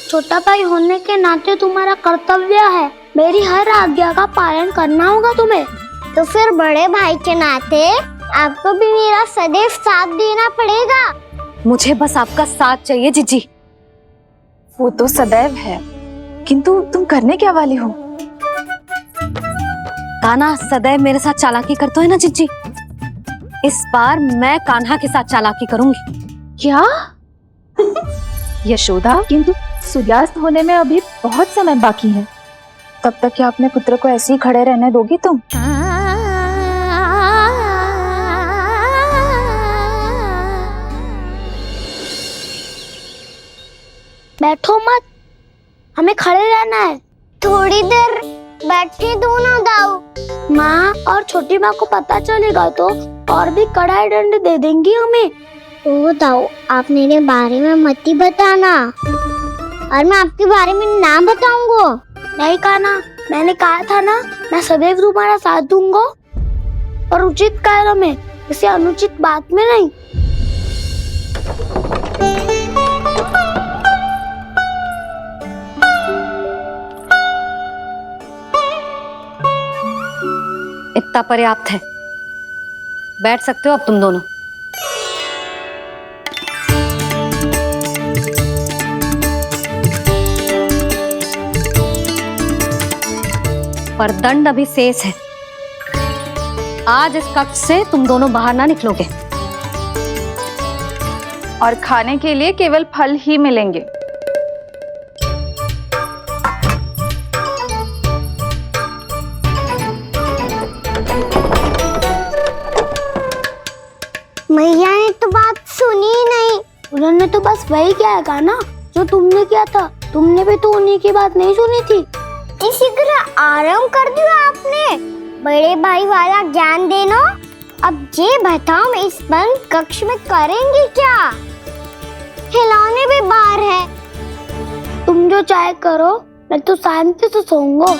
छोटा भाई होने के नाते तुम्हारा कर्तव्य है, मेरी हर आज्ञा का पालन करना होगा तुम्हें। तो फिर बड़े भाई के नाते आपको भी मेरा सदैव साथ देना पड़ेगा। मुझे बस आपका साथ चाहिए जीजी। वो तो सदैव है, किंतु तुम करने क्या वाली हो? कान्हा सदैव मेरे साथ चालाकी करता है ना जीजी, इस बार मैं कान्हा के साथ चालाकी करूंगी। क्या? यशोदा, किंतु सूर्यास्त होने में अभी बहुत समय बाकी है, तब तक क्या अपने पुत्र को ऐसे ही खड़े रहने दोगी तुम? बैठो मत, हमें खड़े रहना है। थोड़ी देर बैठे दोनों दाऊ। माँ और छोटी माँ को पता चलेगा तो और भी कड़ा दंड दे देंगी हमें। ओ दाऊ, आप मेरे बारे में मत ही बताना, और मैं आपके बारे में ना बताऊंगा। नहीं कान्हा, मैंने कहा था ना, मैं सदैव तुम्हारा साथ दूंगा, और उचित कार्य में, किसी अनुचित बात में नहीं। इतना पर्याप्त है, बैठ सकते हो अब तुम दोनों। पर दंड अभी शेष है। आज इस कक्ष से तुम दोनों बाहर ना निकलोगे, और खाने के लिए केवल फल ही मिलेंगे। मैया ने तो बात सुनी ही नहीं। उन्होंने तो बस वही किया था ना जो तुमने किया था। तुमने भी तो उन्हीं की बात नहीं सुनी थी। इसी तरह आराम कर दिया आपने। बड़े भाई वाला ज्ञान देना। अब ये बताओ, मैं इस बंद कक्ष में करेंगे क्या? खिलौने भी बाहर है। तुम जो चाहे करो, मैं तो शांति से सोऊंगा।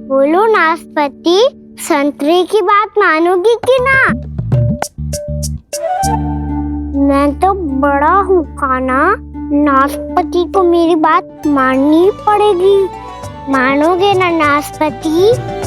बोलो नाशपाती, संतरे की बात मानोगी कि ना? मैं तो बड़ा हूँ कान्हा, नाशपाती को मेरी बात माननी पड़ेगी। मानोगे ना नाशपाती?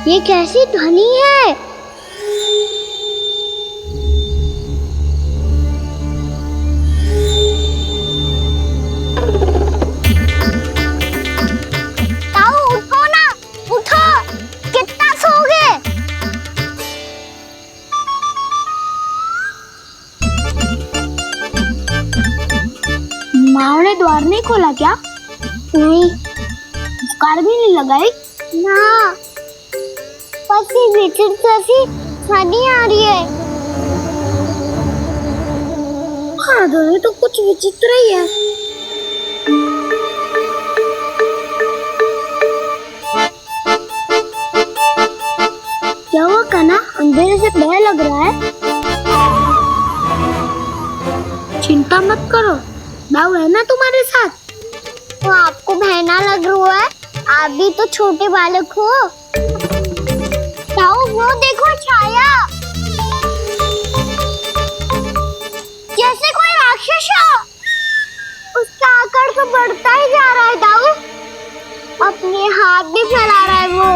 ये कैसी ध्वनि है? ताऊ उठो ना, उठो, कितना सोओगे? माँ ने द्वार नहीं खोला क्या? नहीं। कार भी नहीं लगाई? ना, पति विचित्र जैसी ध्वनि आ रही है। हाँ, ध्वनि तो कुछ विचित्र ही है। क्या हुआ कान्हा, अंधेरे से भय लग रहा है? चिंता मत करो, दाऊ है ना तुम्हारे साथ। तो आपको बहना लग रहा है? आप भी तो छोटे बालक हो। ताऊ वो देखो छाया, जैसे कोई राक्षस हो। उसका आकार तो बढ़ता ही जा रहा है ताऊ, अपने हाथ भी फैला रहा है वो।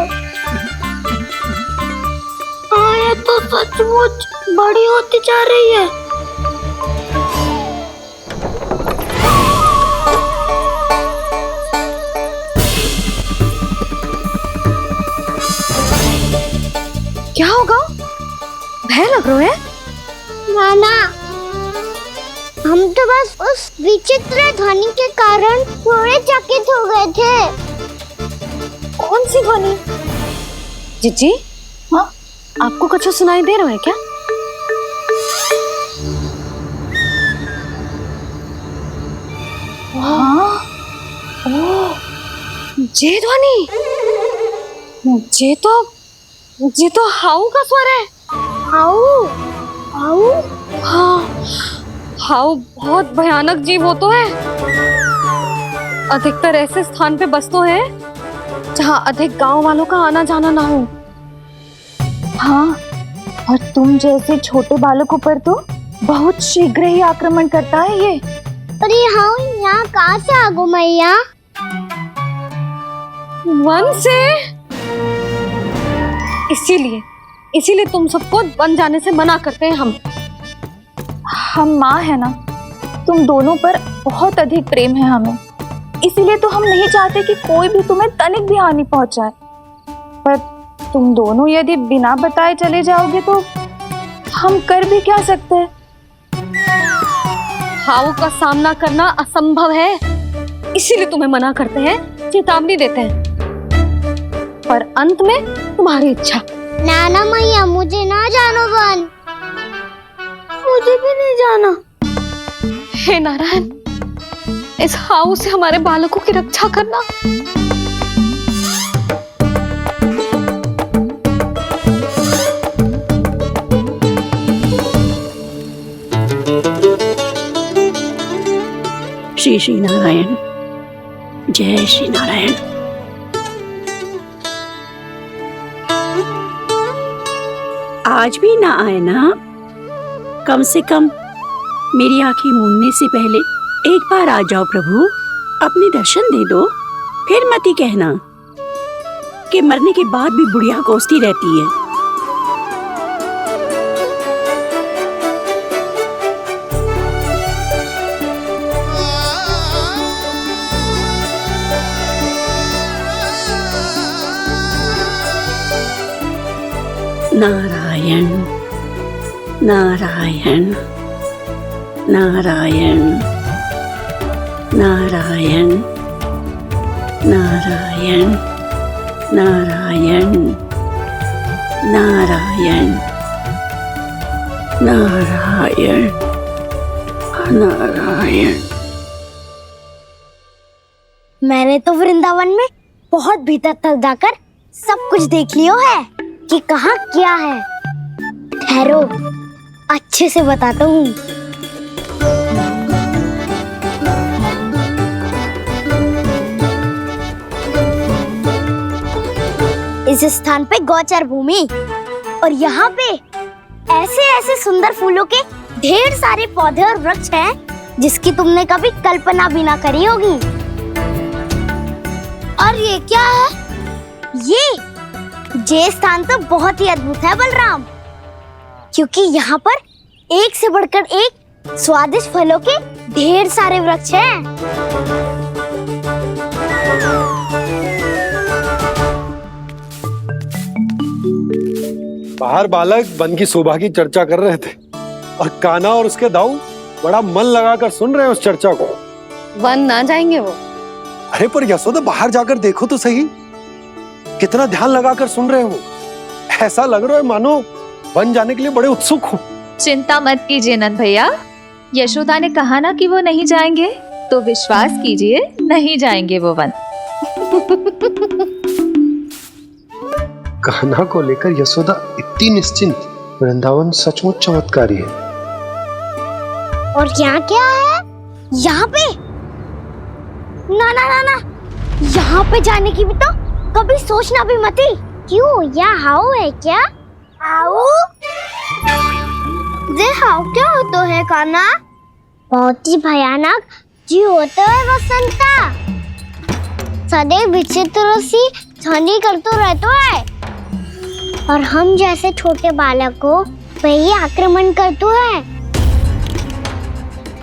हाँ, ये तो सचमुच बड़ी होती जा रही है। क्या होगा? भय लग रहा है? नाना, हम तो बस उस विचित्र ध्वनि के कारण थोड़े चकित हो गए थे। कौन सी ध्वनि? जीजी, हाँ आपको कुछ सुनाई दे रहा है क्या? हाँ ओह, ये ध्वनि, ये तो हाउ का स्वर है। हाउ हाउ हाँ, हाउ बहुत भयानक जीव हो तो है। अधिकतर ऐसे स्थान पे बसते हैं जहाँ अधिक गांव वालों का आना जाना ना हो। हाँ, और तुम जैसे छोटे बालकों पर तो बहुत शीघ्र ही आक्रमण करता है ये। पर ये हाउ यहाँ कहाँ से आ गो मैया? वन से। इसीलिए तुम सबको वन जाने से मना करते हैं हम माँ है ना, तुम दोनों पर बहुत अधिक प्रेम है हमें, इसीलिए तो हम नहीं चाहते कि कोई भी तुम्हें तनिक भी हानि पहुंचाए। पर तुम दोनों यदि बिना बताए चले जाओगे तो हम कर भी क्या सकते हैं? हाउ का सामना करना असंभव है, इसीलिए तुम्हें मना करते हैं, चेतावनी देते हैं। पर अंत में तुम्हारी इच्छा। नाना मैया मुझे ना जानो वन। मुझे भी नहीं जाना। हे नारायण, इस हाउ से हमारे बालकों की रक्षा करना। श्री श्री नारायण, जय श्री नारायण। आज भी ना आए ना? कम से कम मेरी आंखें मूंदने से पहले एक बार आ जाओ प्रभु, अपने दर्शन दे दो। फिर मत ही कहना कि मरने के बाद भी बुढ़िया कोसती रहती है। नारायण नारायण नारायण नारायण नारायण नारायण नारायण नारायण नारायण। मैंने तो वृंदावन में बहुत भीतर तक जाकर सब कुछ देख लियो है कि कहाँ क्या है। ठहरो, अच्छे से बताता हूँ। इस स्थान पे गोचर भूमि और यहाँ पे ऐसे ऐसे सुंदर फूलों के ढेर सारे पौधे और वृक्ष हैं जिसकी तुमने कभी कल्पना भी ना करी होगी। और ये क्या है? ये स्थान तो बहुत ही अद्भुत है बलराम, क्योंकि यहाँ पर एक से बढ़कर एक स्वादिष्ट फलों के ढेर सारे वृक्ष हैं। बाहर बालक वन की शोभा की चर्चा कर रहे थे और कान्हा और उसके दाऊ बड़ा मन लगाकर सुन रहे हैं उस चर्चा को। वन ना जाएंगे वो। अरे पर यशोदा, बाहर जाकर देखो तो सही, कितना ध्यान लगाकर सुन रहे हो। ऐसा लग रहा है मानो वन जाने के लिए बड़े उत्सुक हो। चिंता मत कीजिए नंद भैया, यशोदा ने कहा ना कि वो नहीं जाएंगे, तो विश्वास कीजिए नहीं जाएंगे वो वन। कान्हा को लेकर यशोदा इतनी निश्चिंत, वृंदावन सचमुच चमत्कारी है। और यहाँ क्या है? यहाँ पे ना ना ना ना, यहाँ पे जाने की भी तो कभी सोचना भी मत ही। क्यों, यहाँ हाउ है क्या? हाउ? ये हाउ क्या होता है कान्हा? बहुत ही भयानक जी होता है वसंता, सदैव विचित्र सी ध्वनि करते रहता है और हम जैसे छोटे बालक को वही आक्रमण करते है।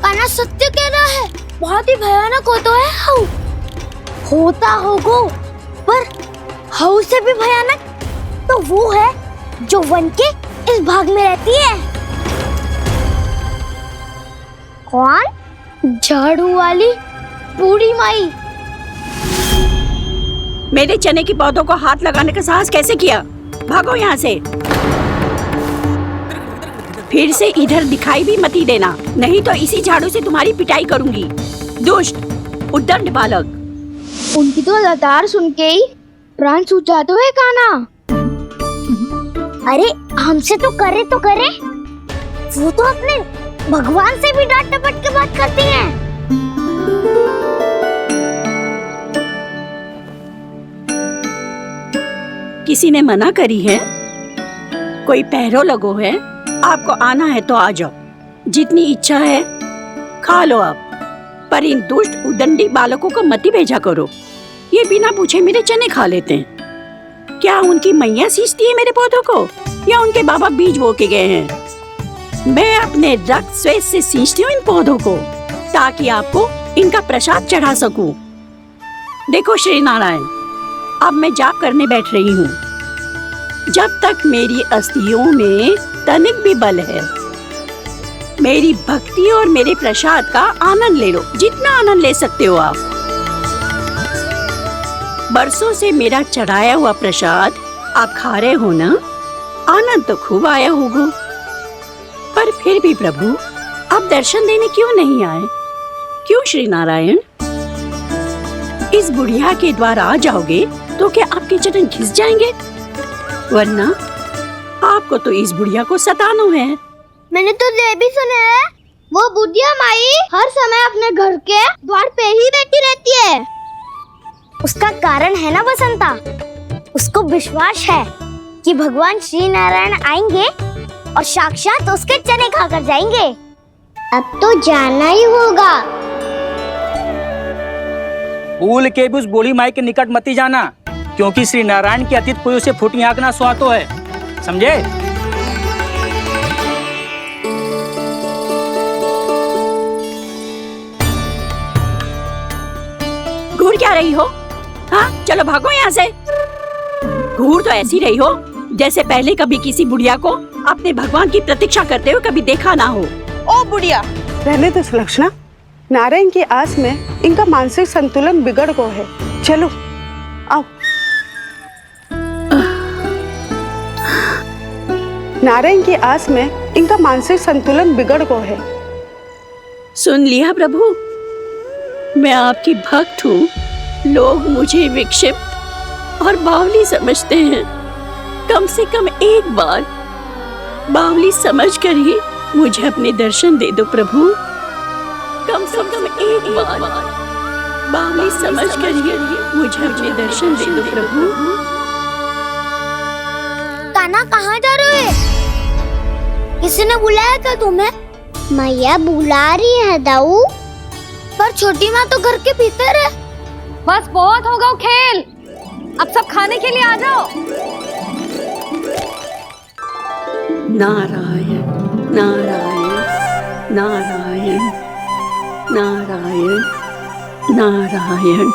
कान्हा सत्य कह रहा है, बहुत ही भयानक होता है हाउ। होता होगो, पर हाउ से भी भयानक तो वो है जो वन के इस भाग में रहती है। कौन? झाड़ू वाली बूढ़ी माई। मेरे चने की पौधों को हाथ लगाने का साहस कैसे किया? भागो यहाँ से। फिर से इधर दिखाई भी मती देना, नहीं तो इसी झाड़ू से तुम्हारी पिटाई करूंगी। दुष्ट उद्दंड बालक। उनकी तो लतार सुन के ही प्राण सूझ जाते हुए काना। अरे हमसे तो करे, वो तो अपने भगवान से भी डांट डपट के बात करती हैं। किसी ने मना करी है? कोई पहरो लगो है? आपको आना है तो आ जाओ, जितनी इच्छा है खा लो आप, पर इन दुष्ट उदंडी बालकों को मत ही भेजा करो। ये बिना पूछे मेरे चने खा लेते हैं। क्या उनकी मैया सींचती है मेरे पौधों को, या उनके बाबा बीज बो के गए हैं? मैं अपने रक्त स्वेद से सींचती हूँ इन पौधों को, ताकि आपको इनका प्रसाद चढ़ा सकूं। देखो श्री नारायण, अब मैं जाप करने बैठ रही हूँ। जब तक मेरी अस्थियों में तनिक भी बल है, मेरी भक्ति और मेरे प्रसाद का आनंद ले लो, जितना आनंद ले सकते हो आप। बरसों से मेरा चढ़ाया हुआ प्रसाद आप खा रहे हो ना, आनंद तो खूब आया होगा। पर फिर भी प्रभु, आप दर्शन देने क्यों नहीं आए? क्यों श्री नारायण? इस बुढ़िया के द्वार आ जाओगे तो क्या आपके चरण घिस जाएंगे? वरना आपको तो इस बुढ़िया को सताना है। मैंने तो ये भी सुना है, वो बुढ़िया माई हर समय अपने घर के द्वार पे ही बैठी रहती है। उसका कारण है ना बसंता, उसको विश्वास है कि भगवान श्री नारायण आएंगे और साक्षात उसके चने खाकर जाएंगे। अब तो जाना ही होगा। भूल के भी उस बूढ़ी माई के निकट मत जाना, क्योंकि श्री नारायण की अतीत पुरुष से फूटी आंख ना सुहातो है, समझे? घूर क्या रही हो? हाँ, चलो भागो यहाँ से। घूर तो ऐसी रही हो जैसे पहले कभी किसी बुढ़िया को अपने भगवान की प्रतीक्षा करते हुए कभी देखा ना हो। ओ बुढ़िया, रहने दो सुलक्षणा। नारायण की आस में इनका मानसिक संतुलन बिगड़ गया है। चलो आओ। नारायण की आस में इनका मानसिक संतुलन बिगड़ गया है। सुन लिया प्रभु, मैं आपकी भक्त हूँ। लोग मुझे विक्षिप्त और बावली समझते हैं। कम से कम एक बार बावली समझकर ही मुझे अपने दर्शन दे दो प्रभु। कम से कम एक बार बावली समझकर ही मुझे अपने दर्शन दे दो प्रभु। कान्हा कहाँ जा रहे हो? किसी ने बुलाया क्या तुम्हें? मैया बुला रही है दाऊ। पर छोटी माँ तो घर के भीतर है। बस बहुत होगा खेल, अब सब खाने के लिए आ जाओ। नारायण नारायण नारायण नारायण नारायण।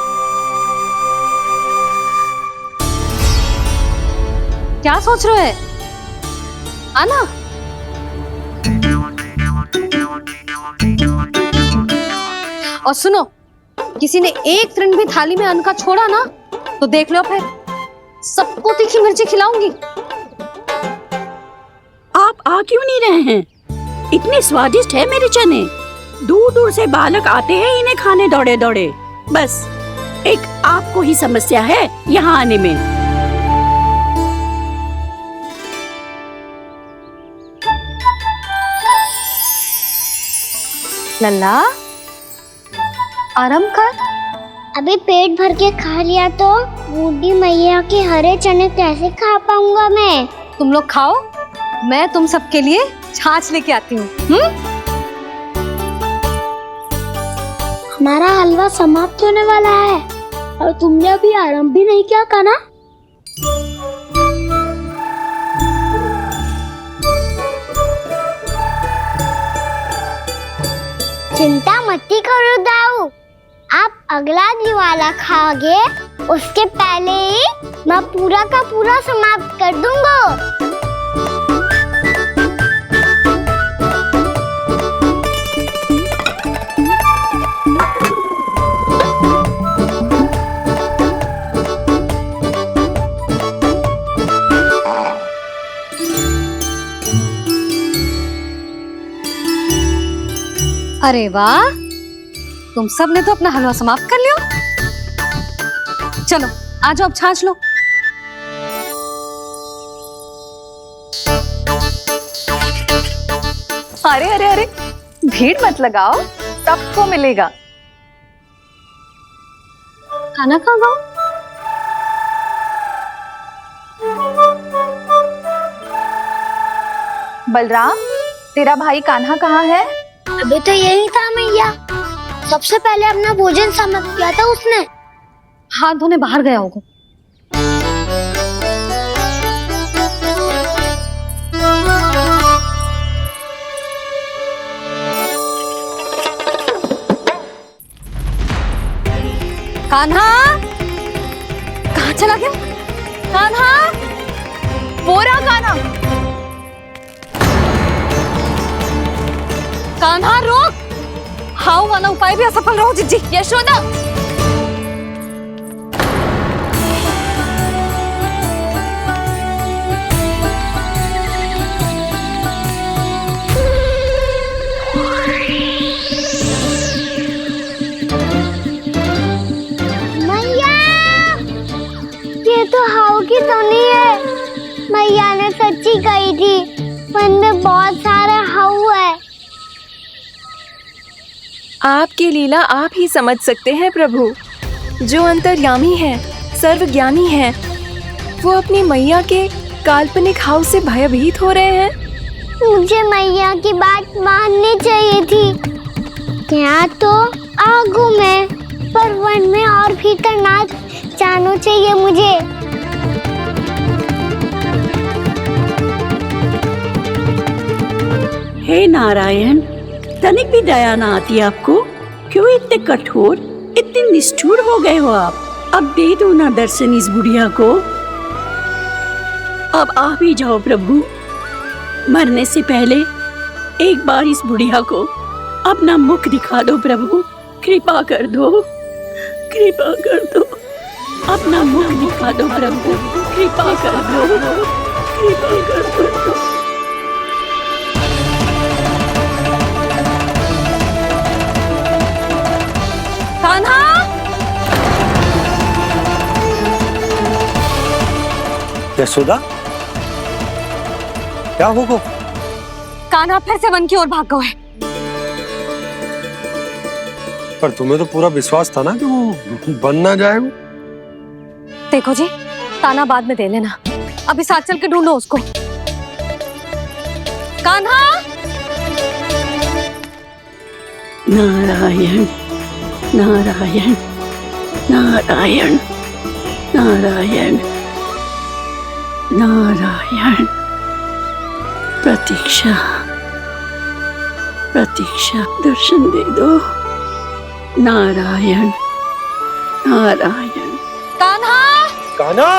क्या सोच रहे हैं? आना। और सुनो, किसी ने एक तृण भी थाली में अन्न का छोड़ा ना, तो देख लो फिर सबको तीखी मिर्ची खिलाऊंगी। आप आ क्यों नहीं रहे हैं? इतने स्वादिष्ट है मेरे चने। दूर दूर से बालक आते हैं इन्हें खाने दौड़े दौड़े। बस एक आपको ही समस्या है यहाँ आने में। लल्ला, आराम कर। अभी पेट भर के खा लिया तो बूढ़ी मैया के हरे चने कैसे खा पाऊंगा मैं? तुम लोग खाओ, मैं तुम सबके लिए छाछ लेके आती हूँ। हमारा हलवा समाप्त होने वाला है और तुमने अभी आराम भी नहीं किया कान्हा। चिंता मत करो दाऊ, आप अगला दिवाला खाओगे उसके पहले ही मैं पूरा का पूरा समाप्त कर दूंगा। अरे वाह, तुम सब ने तो अपना हलवा समाप्त कर लिया। चलो आ जाओ, अब छाछ लो। अरे अरे अरे, भीड़ मत लगाओ, सबको मिलेगा। खाना खा गो। बलराम, तेरा भाई कान्हा कहाँ है? अभी तो यही था मैया, सबसे पहले अपना भोजन समाप्त किया था उसने। हाथ धोने बाहर गया होगा। कान्हा कहाँ चला गया? कान्हा, वो रहा कान्हा। कान्हा रोक। हाउ वाला उपाय भी असफल रहो जिज्जी। यशोदा, मैया, ये तो हाउ की धुनी है। मैया ने सच्ची कही थी, वन में बहुत सारे हाउ है। आपकी लीला आप ही समझ सकते हैं प्रभु। जो अंतर्यामी है, सर्वज्ञानी है, वो अपनी मैया के काल्पनिक हाव से भयभीत हो रहे हैं। मुझे मैया की बात माननी चाहिए थी। यहाँ तो आगू में, पर वन में और भीतर ना जाना चाहिए मुझे। हे नारायण, तनिक भी दया ना आती आपको? क्यों इतने कठोर, इतने निष्ठुर हो गए हो आप? अब दे दो ना दर्शन इस बुढ़िया को। अब आ भी जाओ प्रभु, मरने से पहले एक बार इस बुढ़िया को अपना मुख दिखा दो प्रभु। कृपा कर दो, कृपा कर दो, अपना मुख दिखा दो प्रभु। कृपा कर दो, कृपा कर दो। कान्हा, यशोदा, क्या होगा? कान्हा फिर से वन की ओर भाग गया है। पर तुम्हें तो पूरा विश्वास था ना कि वो बन ना जाए। वो देखो जी, ताना बाद में दे लेना, अभी साथ चल के ढूंढो उसको। कान्हा, नारायण नारायण नारायण नारायण नारायण। प्रतीक्षा प्रतीक्षा, दर्शन दे दो। नारायण नारायण। कान्हा, कान्हा,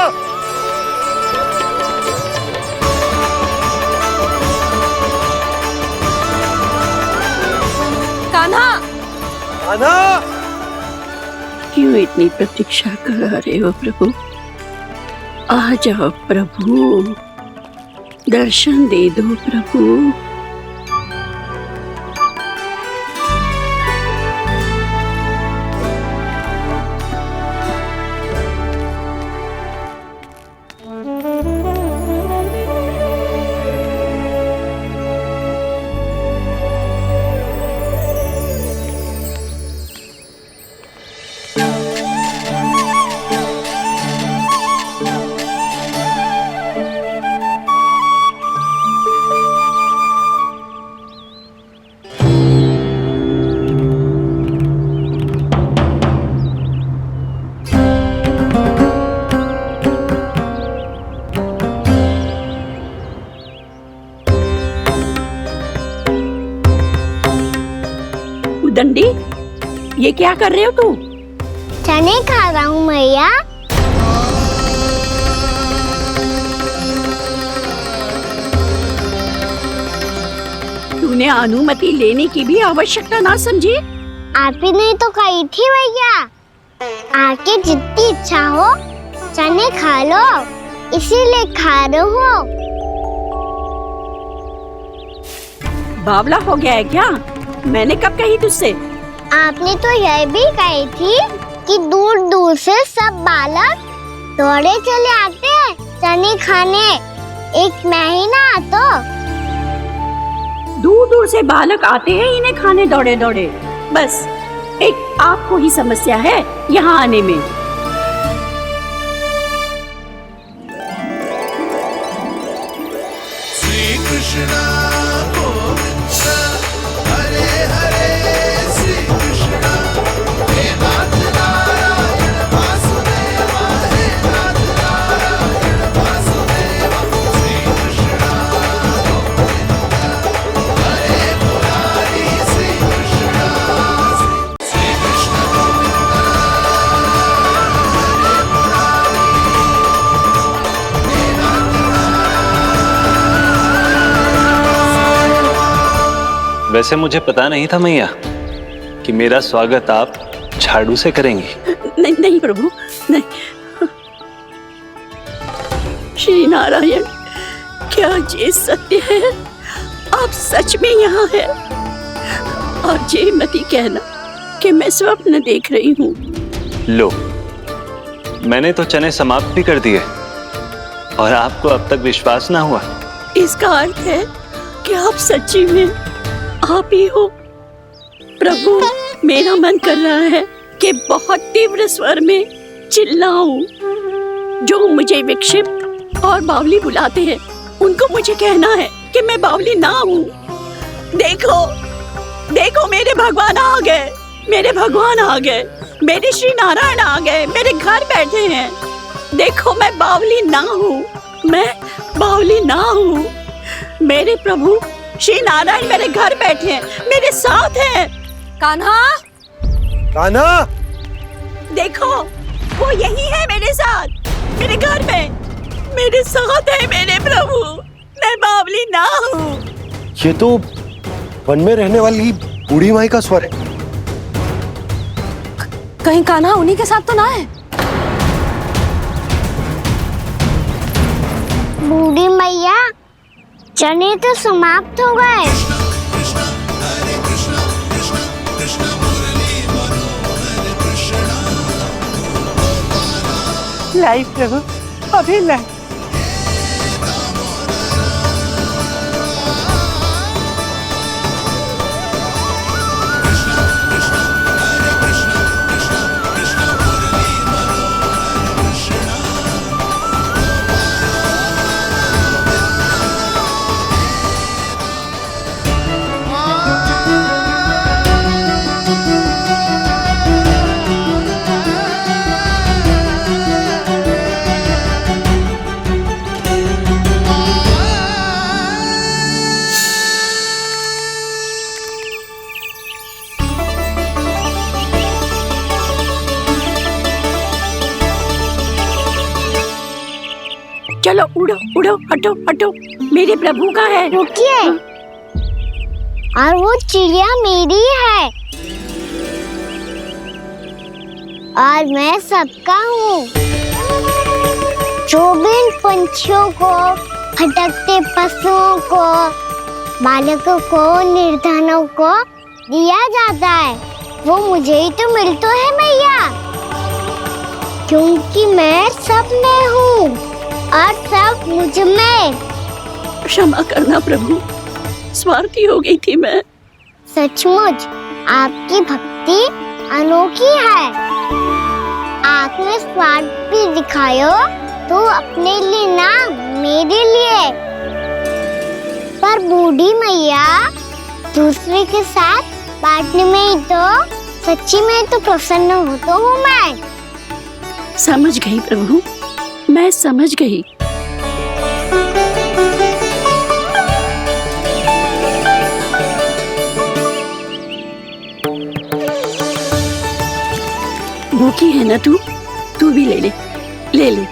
कान्हा, कान्हा। क्यों इतनी प्रतीक्षा करा रहे हो प्रभु? आ जाओ प्रभु, दर्शन दे दो प्रभु। दंडी, ये क्या कर रहे हो तू? चने खा रहा हूँ मैया। तूने अनुमति लेने की भी आवश्यकता ना समझी? आप ही नहीं तो कही थी भैया, आके जितनी इच्छा हो चने खा लो, इसीलिए खा रहे हो। बावला हो गया है क्या? मैंने कब कही तुझसे? आपने तो यह भी कही थी कि दूर दूर से सब बालक दौड़े चले आते हैं चने खाने, एक मैं ही ना तो। दूर दूर से बालक आते हैं इन्हें खाने दौड़े दौड़े। बस एक आपको ही समस्या है यहाँ आने में। श्री कृष्णा हरे हरे श्री कृष्णा हे नाथ नारायण वासुदेवा हे नाथ नारायण वासुदेवा श्री कृष्णा हरे मुरारी श्री कृष्णा श्री कृष्ण हरे मुरारी हे नाथ वैसे मुझे पता नहीं था मैया कि मेरा स्वागत आप झाड़ू से करेंगी। नहीं नहीं प्रभु, नहीं। श्री नारायण, क्या ये सत्य है? आप सच में यहाँ हैं? और ये मत ही कहना कि मैं स्वप्न देख रही हूँ। लो, मैंने तो चने समाप्त भी कर दिए और आपको अब तक विश्वास ना हुआ। इसका अर्थ है कि आप सच्ची में आप ही हो। प्रभु, मेरा मन कर रहा है कि बहुत तीव्र स्वर में चिल्लाऊं। जो मुझे विक्षिप्त और बावली बुलाते हैं उनको मुझे कहना है कि मैं बावली ना हूँ। देखो देखो, मेरे भगवान आ गए, मेरे भगवान आ गए, मेरे श्री नारायण आ गए, मेरे घर बैठे हैं। देखो, मैं बावली ना हूँ, मैं बावली ना हूँ। मेरे प्रभु श्री नारायण मेरे घर बैठे हैं, मेरे साथ हैं। कान्हा, कान्हा, देखो, वो यही है मेरे साथ, मेरे घर में, मेरे साथ है मेरे प्रभु। मैं बावली ना हूँ। ये तो वन में रहने वाली बूढ़ी माई का स्वर है। कहीं कान्हा उन्हीं के साथ तो ना है? बूढ़ी मैया, चने तो समाप्त हो गए। लाई प्रभु, अभी लाई। चलो उड़ो उड़ो, हटो हटो, मेरे प्रभु का है। रुकिए, और वो चिड़िया मेरी है और मैं सबका हूँ। जो भी इन पंछियों को, भटकते पशुओं को, बालकों को, निर्धनों को दिया जाता है, वो मुझे ही तो मिलता है मैया, क्योंकि मैं सब में हूँ और सब मुझ में। क्षमा करना प्रभु, स्वार्थी हो गई थी मैं। सचमुच आपकी भक्ति अनोखी है। आपने स्वार्थ भी दिखायो तो अपने लिए ना, मेरे लिए। पर बूढ़ी मैया, दूसरे के साथ बांटने में ही तो सच्ची में तो प्रसन्न होता हूँ मैं। समझ गई प्रभु, मैं समझ गई। भूखी है ना तू? तू भी ले ले, ले ले।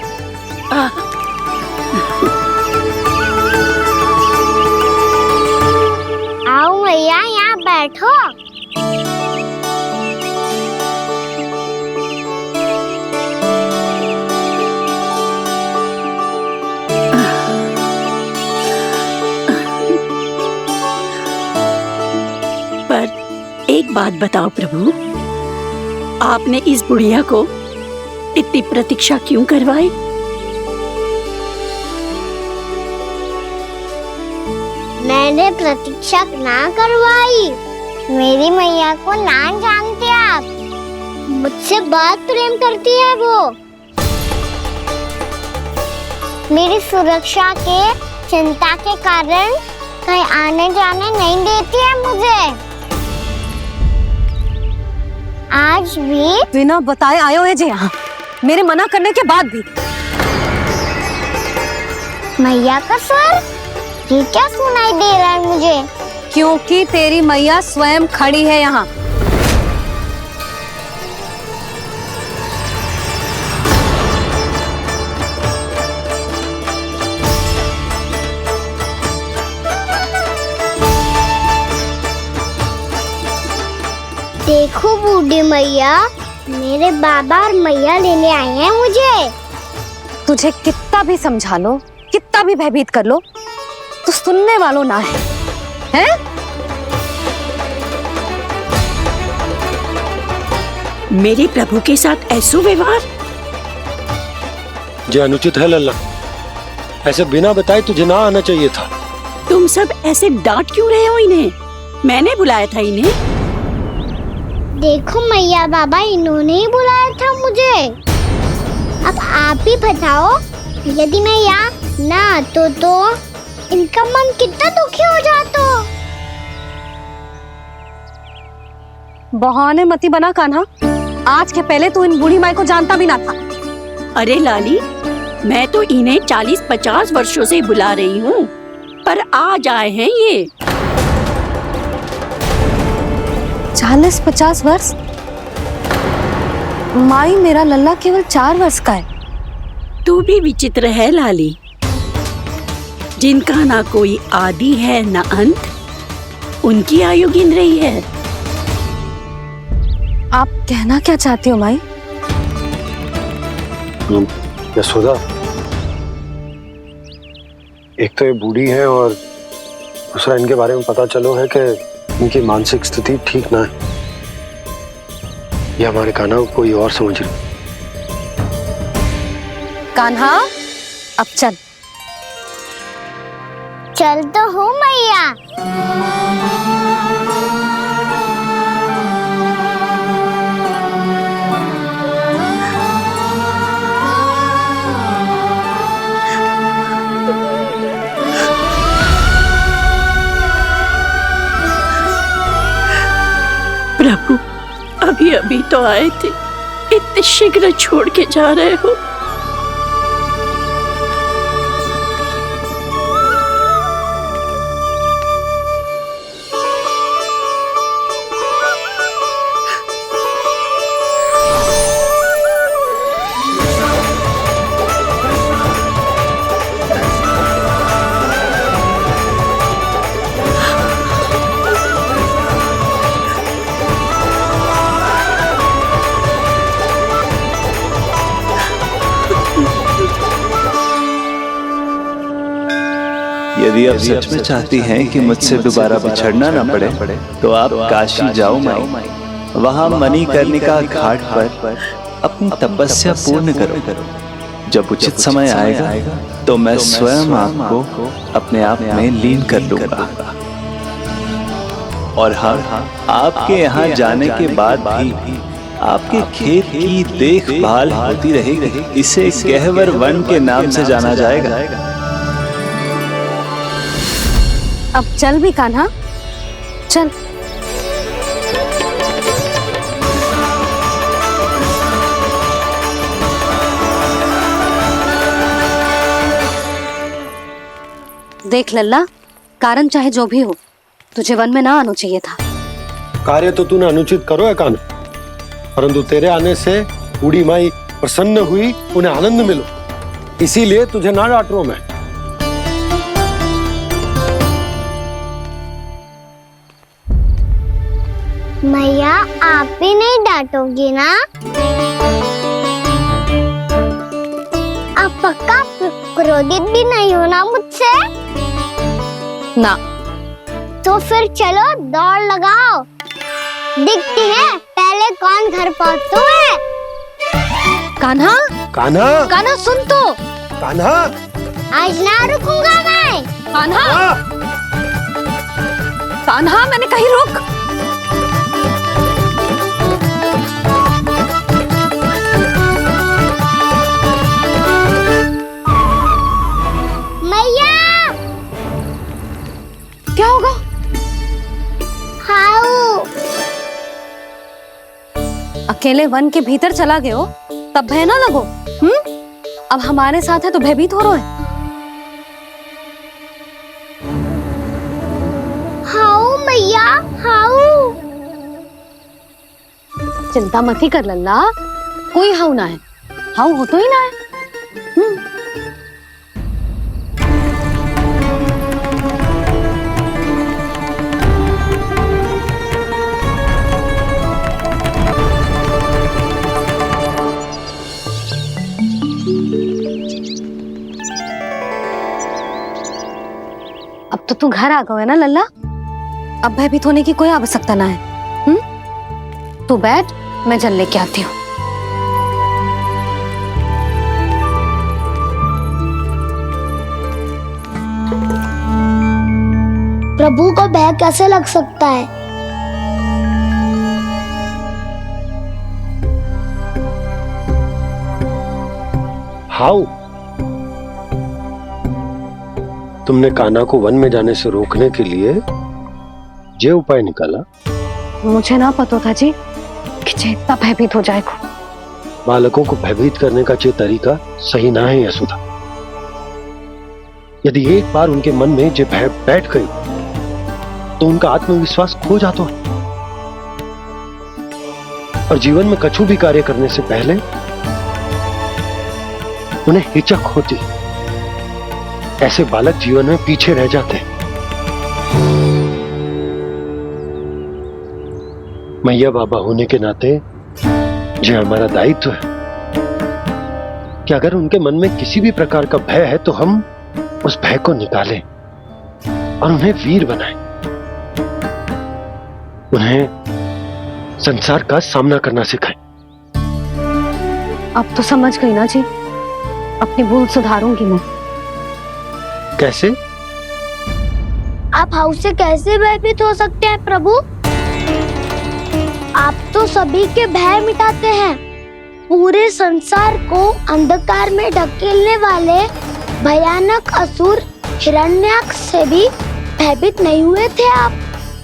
आओ मैया, यहाँ बैठो। एक बात बताओ प्रभु, आपने इस बुढ़िया को इतनी प्रतीक्षा क्यों करवाई? मैंने प्रतीक्षा ना करवाई। मेरी मैया को ना जानते आप, मुझसे बहुत प्रेम करती है वो। मेरी सुरक्षा के चिंता के कारण कहीं आने जाने नहीं देती है मुझे। आज भी बिना बताए आयो है जे यहाँ, मेरे मना करने के बाद भी। मैया का स्वर, ये क्या सुनाई दे रहा है मुझे? क्योंकि तेरी मैया स्वयं खड़ी है यहाँ। देखो बूढ़ी मैया, मेरे बाबा और मैया लेने आए हैं मुझे। तुझे कितना भी समझा लो, कितना भी भयभीत कर लो, तो सुनने वालों ना है, हैं? मेरे प्रभु के साथ ऐसा व्यवहार जो अनुचित है लल्ला। ऐसे बिना बताए तुझे ना आना चाहिए था। तुम सब ऐसे डांट क्यों रहे हो इन्हें? मैंने बुलाया था इन्हें। देखो मैया बाबा, इन्होंने ही बुलाया था मुझे। अब आप ही बताओ, यदि मैं यहाँ ना आतो तो इनका मन कितना दुखी हो जाता। बहाने मती बना कान्हा, आज के पहले तू इन बूढ़ी माई को जानता भी ना था। अरे लाली, मैं तो इन्हें 40-50 वर्षों से बुला रही हूँ, पर आज आए हैं ये। 40-50 वर्ष? माई, मेरा लल्ला केवल 4 वर्ष का है। तू भी विचित्र है लाली, जिनका ना कोई आदि है ना अंत, उनकी आयु गिन रही है। आप कहना क्या चाहती हो माई? यशोदा, एक तो ये बूढ़ी है और दूसरा इनके बारे में पता चलो है कि इनकी मानसिक स्थिति ठीक ना है। ये हमारे कान्हा को कोई और समझ रही। कान्हा, अब चल। चल तो हो मैया। प्रभु, अभी अभी तो आए थे, इतने शीघ्र छोड़ के जा रहे हो। यदि आप सच में चाहती हैं कि मुझसे दोबारा बिछड़ना न पड़े तो आप काशी जाओ माई। वहां मणिकर्णिका घाट पर अपनी तपस्या पूर्ण करो। जब उचित समय आएगा तो मैं स्वयं आपको अपने आप में लीन कर लूंगा। और हाँ, आपके यहाँ जाने के बाद भी आपके खेत की देखभाल होती रहेगी। इसे गहवर वन के नाम से जाना जाएगा। अब चल भी कान्हा, चल। देख लल्ला, कारण चाहे जो भी हो, तुझे वन में ना आना चाहिए था। कार्य तो तूने अनुचित करो है कान्हा, परंतु तेरे आने से बूढ़ी माई प्रसन्न हुई, उन्हें आनंद मिलो, इसीलिए तुझे ना डांट रहा हूं मैं। मैया, आप भी नहीं डांटोगी ना? आप पक्का क्रोधित भी नहीं हो ना मुझसे? ना। तो फिर चलो दौड़ लगाओ। दिखती है, पहले कौन घर पहुँचता है? कान्हा, कान्हा, कान्हा सुन तो। कान्हा, आज ना रुकूंगा मैं। कान्हा, कान्हा, मैंने कही रुक। मैया, क्या होगा? हाउ अकेले वन के भीतर चला गए हो तब भय ना लगो। अब हमारे साथ है तो भयभीत हो रहे हैं। हाउ मैया, हाउ। चिंता मत ही कर लल्ला, कोई हाउ ना है। हाउ हो तो ही ना है। अब तो तू घर आ गया है ना लल्ला, अब भयभीत होने की कोई आवश्यकता ना है। तू बैठ, मैं जल लेके आती हूँ। प्रभु को भय कैसे लग सकता है? हाउ? तुमने कान्हा को वन में जाने से रोकने के लिए ये उपाय निकाला? मुझे ना पता था जी कि जे इतना भयभीत हो जाएगा। बालकों को भयभीत करने का ये तरीका सही ना है यशोदा। यदि एक बार उनके मन में ये भय बैठ गई तो उनका आत्मविश्वास खो जाता है और जीवन में कछु भी कार्य करने से पहले उन्हें हिचक होती। ऐसे बालक जीवन में पीछे रह जाते हैं। मैया बाबा होने के नाते ये हमारा दायित्व है कि अगर उनके मन में किसी भी प्रकार का भय है तो हम उस भय को निकालें और उन्हें वीर बनाएं, उन्हें संसार का सामना करना सिखाएं। अब तो समझ गई ना जी, अपनी भूल सुधारूंगी मैं। कैसे? आप हाउ से कैसे भयभीत हो सकते हैं प्रभु? आप तो सभी के भय मिटाते हैं। पूरे संसार को अंधकार में ढकेलने वाले भयानक असुर हिरण्याक्ष से भी भयभीत नहीं हुए थे आप।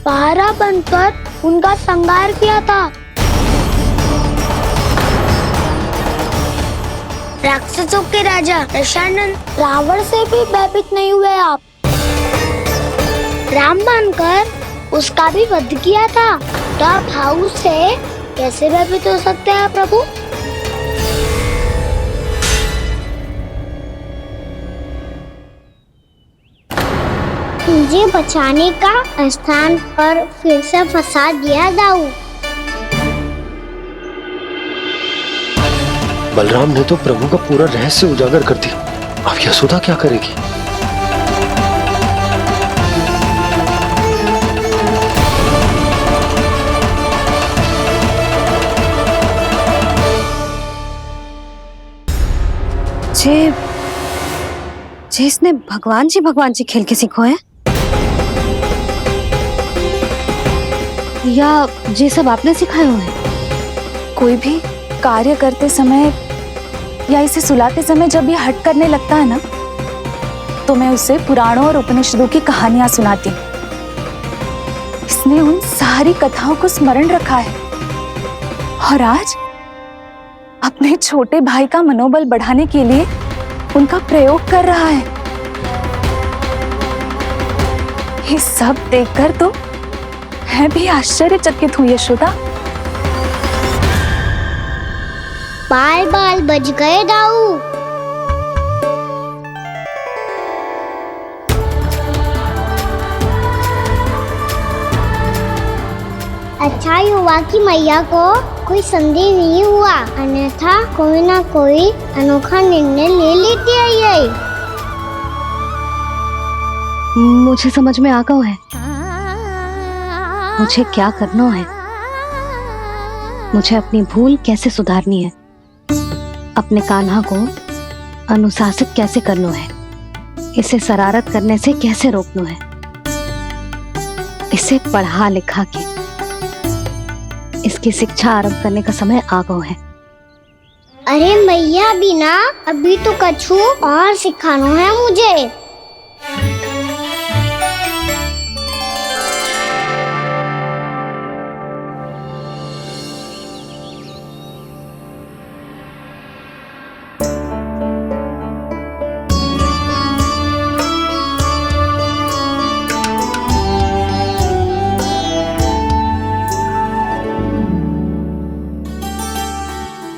पहरा बनकर उनका संहार किया था। राक्षसों के राजा दशानन रावण से भी भयभीत नहीं हुए आप। राम बनकर उसका भी वध किया था। तो आप हाउ से कैसे भयभीत हो सकते हैं प्रभु? मुझे बचाने का स्थान पर फिर से फंसा दिया दाऊ। बलराम ने तो प्रभु का पूरा रहस्य उजागर कर दिया। अब यशोदा क्या करेगी? जे इसने भगवान जी खेल के सीखो है या जे सब आपने सिखाए हुए हैं? कोई भी कार्य करते समय या इसे सुलाते समय जब ये हट करने लगता है ना, तो मैं उसे पुराणों और उपनिषदों की कहानियां सुनाती हूँ। इसने उन सारी कथाओं को स्मरण रखा है और आज अपने छोटे भाई का मनोबल बढ़ाने के लिए उनका प्रयोग कर रहा है। ये सब देखकर तो मैं भी आश्चर्यचकित हूँ यशोदा। बाल बाल बज गए दाऊ। अच्छा ही हुआ कि मैया को कोई संदेह नहीं हुआ, अन्यथा कोई ना कोई अनोखा निर्णय ले लेती है ये। मुझे समझ में आ गया है मुझे क्या करना है। मुझे अपनी भूल कैसे सुधारनी है, अपने कान्हा को अनुशासित कैसे करना है, इसे शरारत करने से कैसे रोकना है, इसे पढ़ा लिखा के इसकी शिक्षा आरंभ करने का समय आ गया है। अरे मैया बिना, अभी तो कछु और सिखाना है मुझे।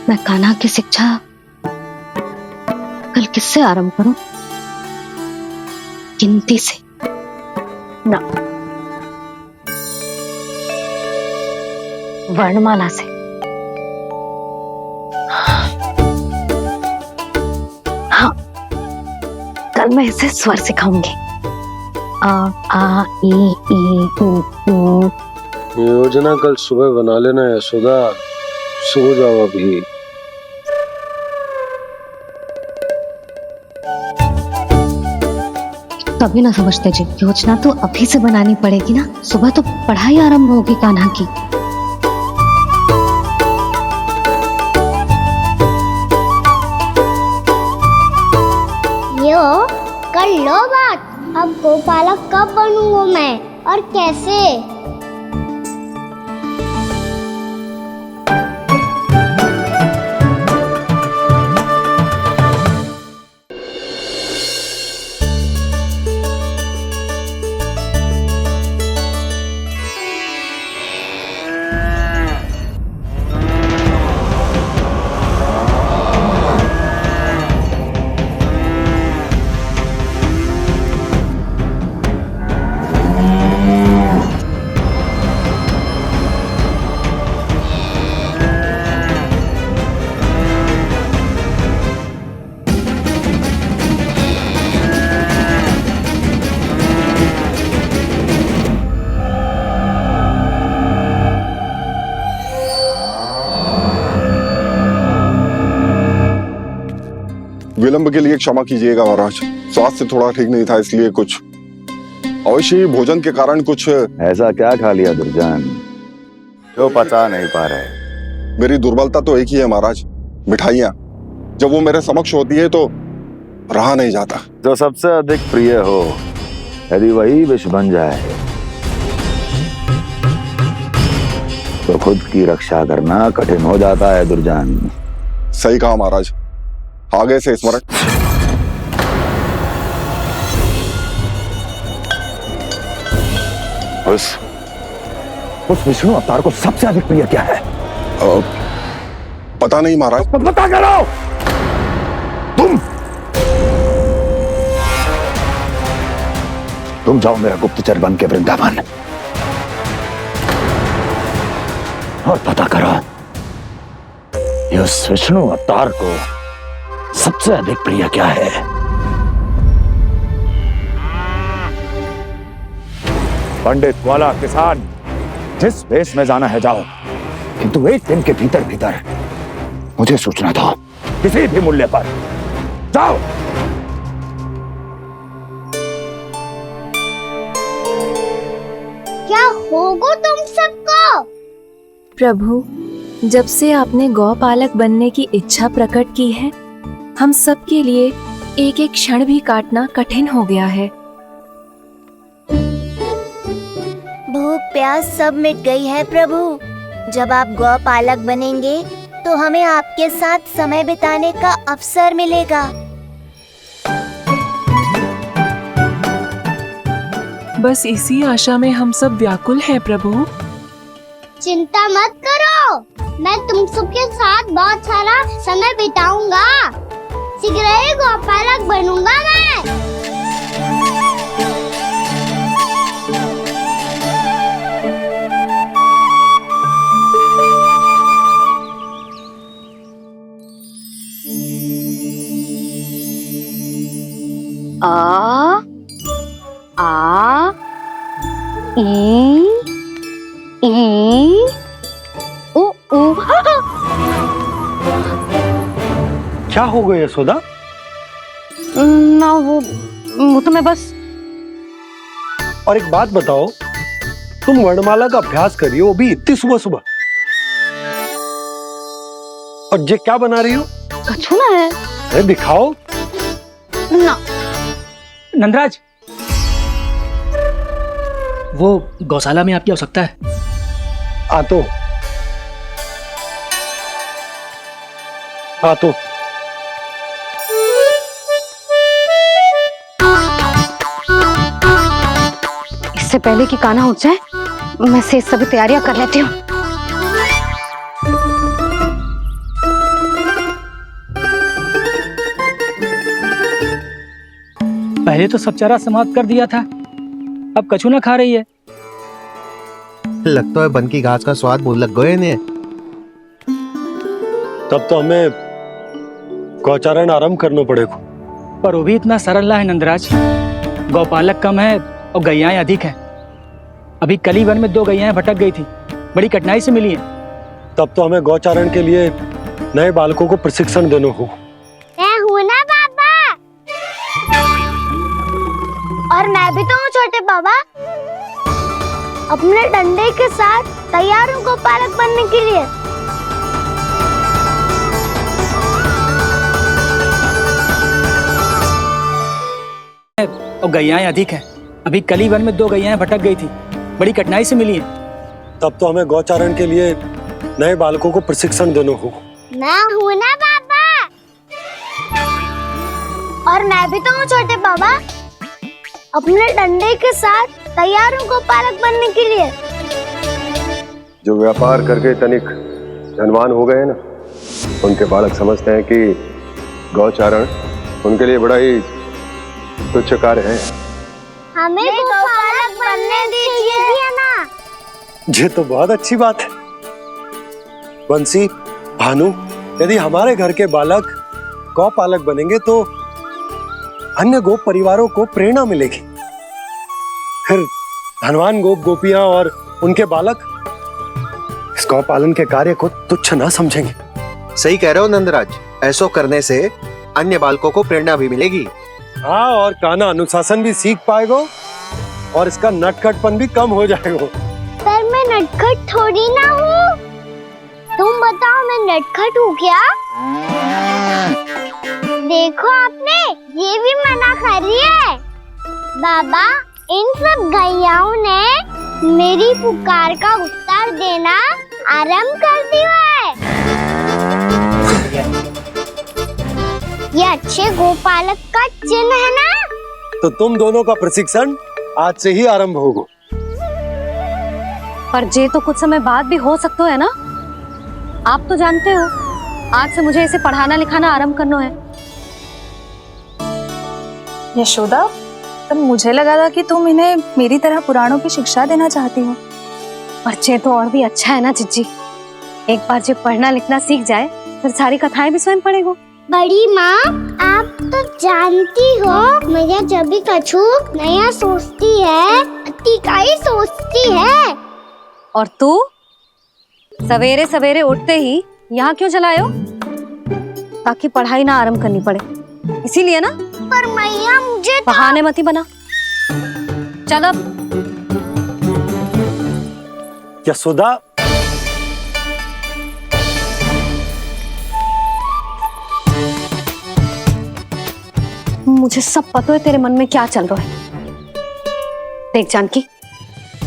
मैं कान्हा की शिक्षा कल किससे आरंभ करूं? गिनती से ना, वर्णमाला से। हाँ, कल मैं इसे स्वर सिखाऊंगी। आ ई ऊ। योजना कल सुबह बना लेना यशोदा, सो जाओ अभी। कभी ना समझते जी, योजना तो अभी से बनानी पड़ेगी ना, सुबह तो पढ़ाई आरंभ होगी कान्हा की। यो कर लो बात, अब गोपालक कब बनूंगा मैं और कैसे? विलंब के लिए क्षमा कीजिएगा महाराज, स्वास्थ्य थोड़ा ठीक नहीं था इसलिए कुछ अवश्य ही भोजन के कारण कुछ। ऐसा क्या खा लिया दुर्जन जो पचा नहीं पा रहे? मेरी दुर्बलता तो एक ही है महाराज, मिठाइयाँ। जब वो मेरे समक्ष होती है तो रहा नहीं जाता। जो सबसे अधिक प्रिय हो, यदि वही विष बन जाए तो खुद की रक्षा करना कठिन हो जाता है दुर्जन। सही कहा महाराज, आगे से स्मरण। उस विष्णु अवतार को सबसे अधिक प्रिय क्या है? पता नहीं महाराज। पता करो। तुम जाओ मेरा गुप्तचर बन के वृंदावन और पता करो इस विष्णु अवतार को सबसे अधिक प्रिय क्या है। पंडित वाला किसान, जिस वेश में जाना है जाओ, किंतु एक दिन के भीतर भीतर मुझे सूचना दो, किसी भी मूल्य पर। जाओ। क्या होगा तुम सबको? प्रभु, जब से आपने गौपालक बनने की इच्छा प्रकट की है, हम सब के लिए एक एक क्षण भी काटना कठिन हो गया है। भूख प्यास सब मिट गई है प्रभु। जब आप गौपालक बनेंगे तो हमें आपके साथ समय बिताने का अवसर मिलेगा। बस इसी आशा में हम सब व्याकुल हैं प्रभु। चिंता मत करो, मैं तुम सबके साथ बहुत सारा समय बिताऊंगा। शीघ्र ही गोपालक बनूंगा मैं। आ ई ऊ ऊ क्या हो गया यशोदा? ना वो तो मैं बस। और एक बात बताओ, तुम वर्णमाला का अभ्यास कर रही हो, वो भी इतनी सुबह सुबह, और ये क्या बना रही हो? कछुआ है। अरे दिखाओ ना। नंदराज, वो गौशाला में आपकी आवश्यकता है। आ तो इससे पहले कि कान्हा उठ जाए, मैं से सभी तैयारियां कर लेती हूँ। पहले तो सब चारा समाप्त कर दिया था, अब कछू ना खा रही है। लगता है बन की घास का स्वाद भूल लग गए ने। तब तो हमें गौचारण आरंभ करना पड़ेगा। पर वो भी इतना सरल है नंदराज। गौपालक कम है और गैयाएं अधिक है। अभी कली वन में 2 गैयाएं भटक गई थी, बड़ी कठिनाई से मिली है। तब तो हमें गौचारण के लिए नए बालकों को प्रशिक्षण देना हो। मैं हूँ ना बाबा, और मैं भी तो हूँ छोटे बाबा। अपने डंडे के साथ तैयार हूँ गौपालक बनने के लिए। और गैयाएं अधिक है। अभी कली वन में 2 गैयाएं भटक गई थी, बड़ी कठिनाई से मिली है। तब तो हमें गौचारण के लिए नए बालकों को प्रशिक्षण देना हो। मैं हूँ ना बाबा, और मैं भी तो हूँ छोटे बाबा। अपने डंडे के साथ तैयार हूँ गौपालक बनने के लिए। जो व्यापार करके तनिक धनवान हो गए ना, उनके बालक समझते हैं कि गौचारण उनके लिए बड़ा ही तुच्छ कार्य है। हमें गौपालक बनने दीजिए ना। ये तो बहुत अच्छी बात है। बंसी, भानु, यदि हमारे घर के बालक गौपालक बनेंगे तो अन्य गोप परिवारों को प्रेरणा मिलेगी। फिर धनवान गोप गोपियां और उनके बालक इस गौपालन के कार्य को तुच्छ ना समझेंगे। सही कह रहे हो नंदराज, ऐसा करने से अन्य बालकों को प्रेरणा भी मिलेगी। हाँ, और कान्हा अनुशासन भी सीख पाएगा और इसका नटखटपन भी कम हो जाएगा। पर मैं नटखट थोड़ी ना हूँ। तुम बताओ, मैं नटखट हूँ क्या? देखो आपने ये भी मना कर रही है। बाबा, इन सब गैयाओं ने मेरी पुकार का उत्तर देना आरंभ कर दिया है। ये अच्छे गोपालक का चिन्ह है ना? तो तुम दोनों का प्रशिक्षण आज से ही आरंभ होगा। पर जे तो कुछ समय बाद भी हो सकता है ना। आप तो जानते हो, आज से मुझे इसे पढ़ाना लिखाना आरंभ करना है। यशोदा, तब मुझे लगा था कि तुम इन्हें मेरी तरह पुराणों की शिक्षा देना चाहती हो। पर जे तो और भी अच्छा है ना जिज्जी। एक बार जब पढ़ना लिखना सीख जाए, फिर सारी कथाएं भी स्वयं पढ़ेगा। बड़ी माँ, आप तो जानती हो, मैया जब भी कछु नया सोचती है, का ही सोचती है। और तू सवेरे सवेरे उठते ही यहाँ क्यों चलाए हो? ताकि पढ़ाई ना आरंभ करनी पड़े, इसीलिए ना। पर मैया मुझे बहाने मती बना। चल अब। यशोदा, मुझे सब पता है तेरे मन में क्या चल रहा है। देख जानकी,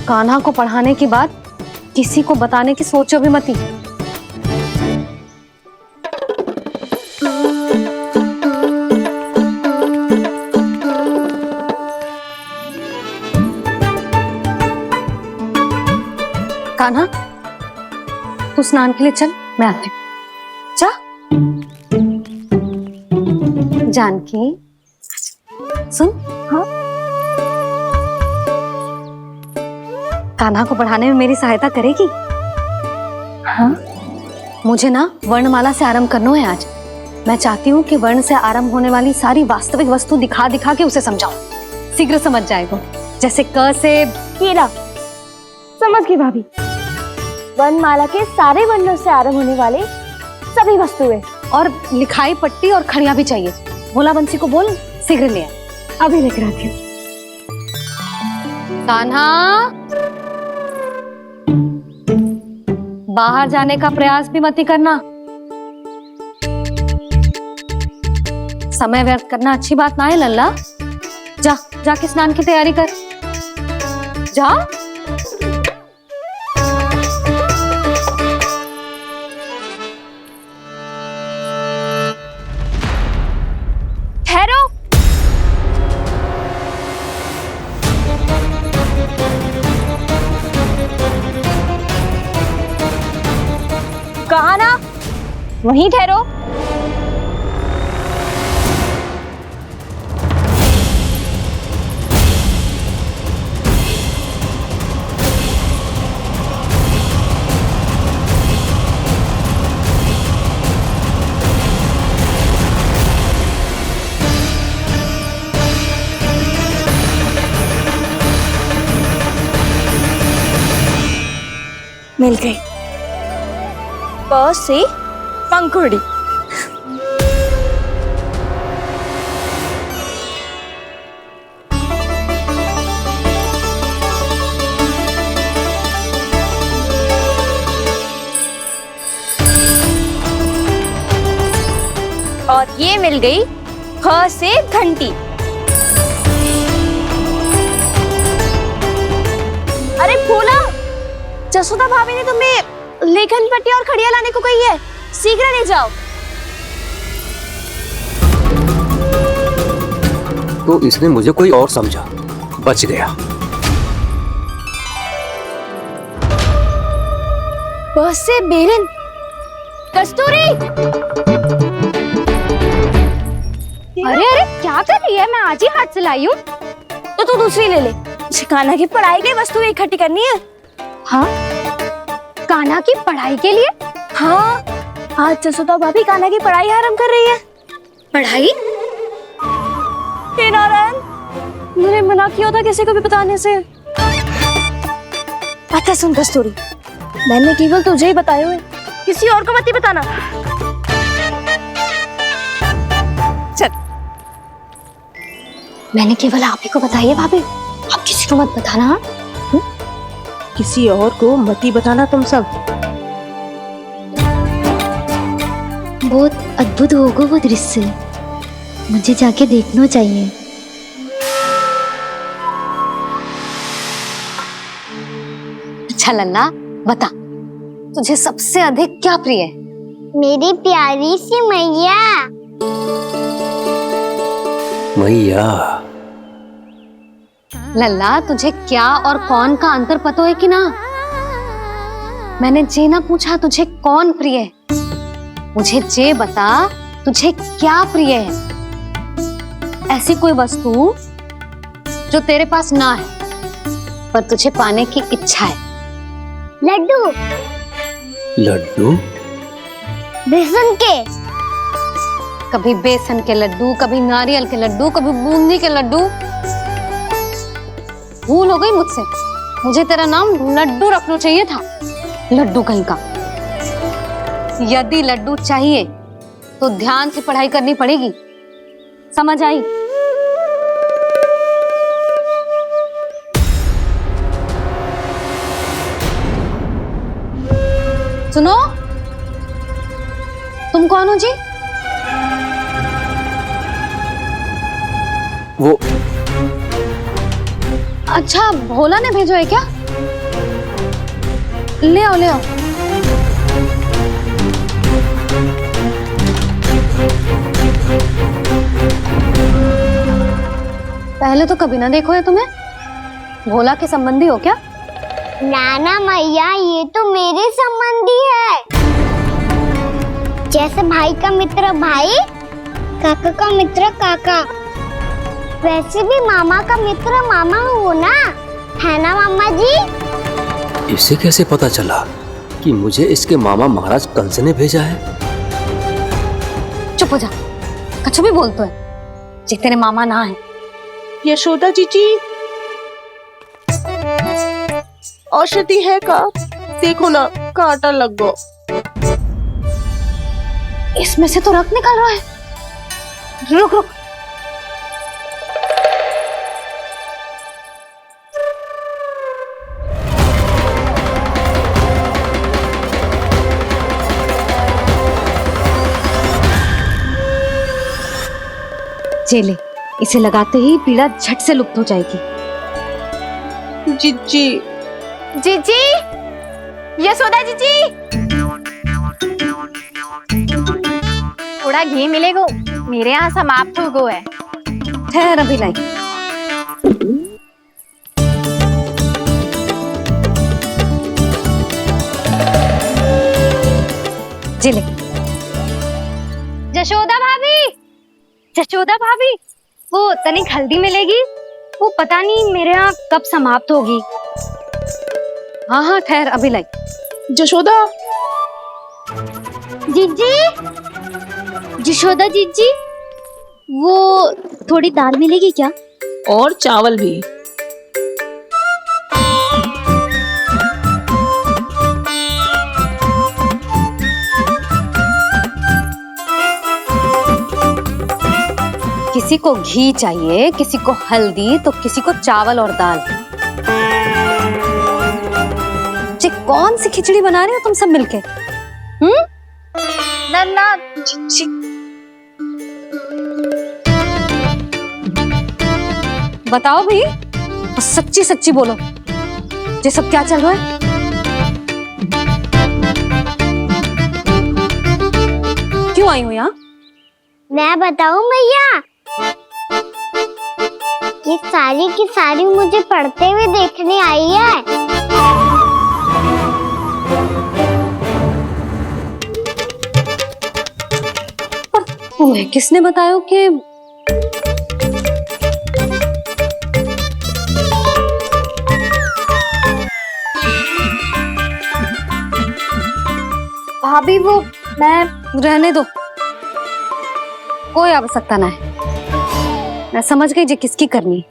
कान्हा को पढ़ाने के बाद किसी को बताने की सोचो भी मती। कान्हा, तू स्नान के लिए चल, मैं आती हूँ। जा। जानकी, सुन। हाँ? कान्हा को पढ़ाने में मेरी सहायता करेगी? हाँ? मुझे ना वर्णमाला से आरंभ करना है आज। मैं चाहती हूँ कि वर्ण से आरंभ होने वाली सारी वास्तविक वस्तु दिखा दिखा के उसे समझाऊं। शीघ्र समझ जाएगा। जैसे क से केरा। समझ गई भाभी। वर्णमाला के सारे वर्णों से आरंभ होने वाले सभी वस्तुएं और लिखाई पट्टी और खड़िया भी चाहिए। भोला बंसी को बोल शीघ्र ले आए। अभी लेकर आती हूँ। कान्हा, बाहर जाने का प्रयास भी मत ही करना। समय व्यर्थ करना अच्छी बात ना है लल्ला। जा जाके स्नान की तैयारी कर। जा। ठहरो। कहा ना, वहीं ठहरो। मिल गई। प से पंखुड़ी। और ये मिल गई ह से घंटी। अरे भोला, जसोदा भाभी ने तुम्हें लेखन पट्टी और खड़िया लाने को कही है, शीघ्र ले जाओ। तो इसने मुझे कोई और समझा, बच गया। बस से बेलन। कस्तूरी, अरे अरे क्या कर रही है? मैं आज ही हाथ से लाई हूँ। तो तू दूसरी ले ले। कान्हा की पढ़ाई की वस्तु इकट्ठी करनी है। हाँ, कान्हा की पढ़ाई के लिए? हाँ, आज जसोदा भाभी कान्हा की पढ़ाई आरंभ कर रही है। पढ़ाई? हे नारायण, मैंने मना किया था किसी को भी बताने से। अच्छा सुन कस्तूरी, मैंने केवल तुझे ही बताए हुए, किसी और को मत ही बताना। चल, मैंने केवल आप ही को बताई है भाभी, आप किसी को मत बताना। किसी और को मत ही बताना तुम सब। बहुत अद्भुत होगा वो दृश्य, मुझे जाके देखना चाहिए। अच्छा लल्ला, बता तुझे सबसे अधिक क्या प्रिय है? मेरी प्यारी सी मैया। मैया। लल्ला, तुझे क्या और कौन का अंतर पता है कि ना? मैंने जे ना पूछा तुझे कौन प्रिय है, मुझे जे बता तुझे क्या प्रिय है। ऐसी कोई वस्तु जो तेरे पास ना है पर तुझे पाने की इच्छा है। लड्डू। लड्डू? बेसन के। कभी बेसन के लड्डू, कभी नारियल के लड्डू, कभी बूंदी के लड्डू। भूल हो गई मुझसे, मुझे तेरा नाम लड्डू रखना चाहिए था। लड्डू कहीं का। यदि लड्डू चाहिए तो ध्यान से पढ़ाई करनी पड़ेगी, समझ आई? सुनो, तुम कौन हो जी? वो अच्छा, भोला ने भेजो है क्या? ले आओ ले आओ। पहले तो कभी ना देखो है तुम्हें। भोला के संबंधी हो क्या? नाना मैया, ये तो मेरे संबंधी है। जैसे भाई का मित्र भाई, काका का मित्र काका, वैसे भी मामा का मित्र मामा हो ना, है ना मामा जी? इसे कैसे पता चला कि मुझे इसके मामा महाराज कंस ने भेजा है? चुप हो जा, कछु भी बोलते है, जे तेरे मामा ना है। यशोदा जीजी, औषधि है का? देखो ना, कांटा लग गो। इसमें से तो रक्त निकल रहा है। रुक रुक, चले, इसे लगाते ही पीड़ा झट से लुप्त हो जाएगी। जीजी, जीजी, यशोदा जीजी, थोड़ा घी मिलेगा, मेरे यहाँ समाप्त हो गया है। ठहर अभी लाई। जिले। जशोदा भाभी, जशोदा भाभी, वो तनिक हल्दी मिलेगी? वो पता नहीं मेरे यहाँ कब समाप्त होगी। हाँ हाँ ठहर अभी लाई। जशोदा, जीजी, जशोदा जीजी, वो थोड़ी दाल मिलेगी क्या? और चावल भी। किसी को घी चाहिए, किसी को हल्दी, तो किसी को चावल और दाल। जी कौन सी खिचड़ी बना रहे हो तुम सब मिलके? नन्ना, बताओ भाई, और सच्ची सच्ची बोलो, ये सब क्या चल रहा है? क्यों आई हो यहाँ? मैं बताऊं भैया, ये सारी की सारी मुझे पढ़ते हुए देखने आई है। तुम्हें किसने बताया कि भाभी वो मैं रहने दो, कोई आवश्यकता ना है। मैं समझ गई जी किसकी करनी।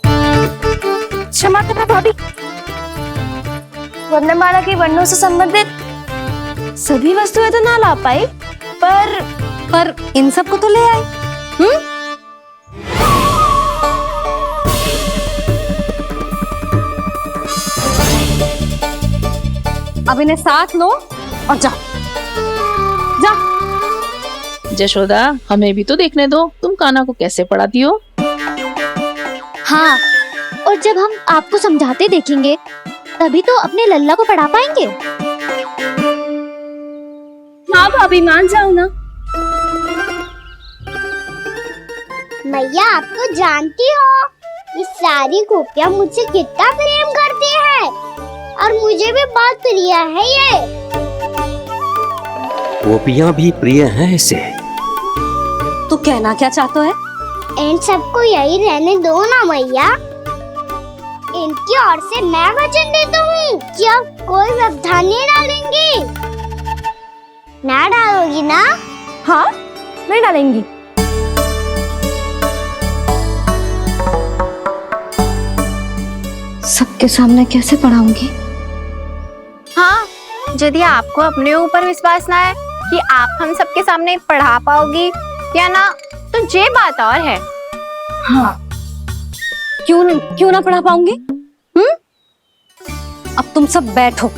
क्षमा करना भाभी, वर्णमाला के वर्णों से संबंधित सभी वस्तुएं तो ना ला पाई, पर इन सब को तो ले आए। अब इन्हें साथ लो और जाओ। जा। जशोदा, हमें भी तो देखने दो, तुम कान्हा को कैसे पढ़ाती हो। हाँ, और जब हम आपको समझाते देखेंगे तभी तो अपने लल्ला को पढ़ा पाएंगे। हाँ भाभी, मान जाओ ना। मैया, आप तो जानती हो ये सारी गोपियां मुझसे कितना प्रेम करती है, और मुझे भी बहुत प्रिय है ये। गोपियां भी प्रिय हैं इसे। तू कहना क्या चाहता है? इन सबको यही रहने दो ना मैया। इनकी ओर से मैं वचन देता हूँ कि अब कोई व्यवधान नहीं डालेंगी। ना डालोगी ना? हाँ, मैं डालेंगी। सबके सामने कैसे पढ़ाऊंगी? हाँ, यदि आपको अपने ऊपर विश्वास ना है कि आप हम सबके सामने पढ़ा पाओगी या ना, तो ये बात और है। हाँ, क्यों ना पढ़ा पाऊंगी? अब तुम सब बैठो,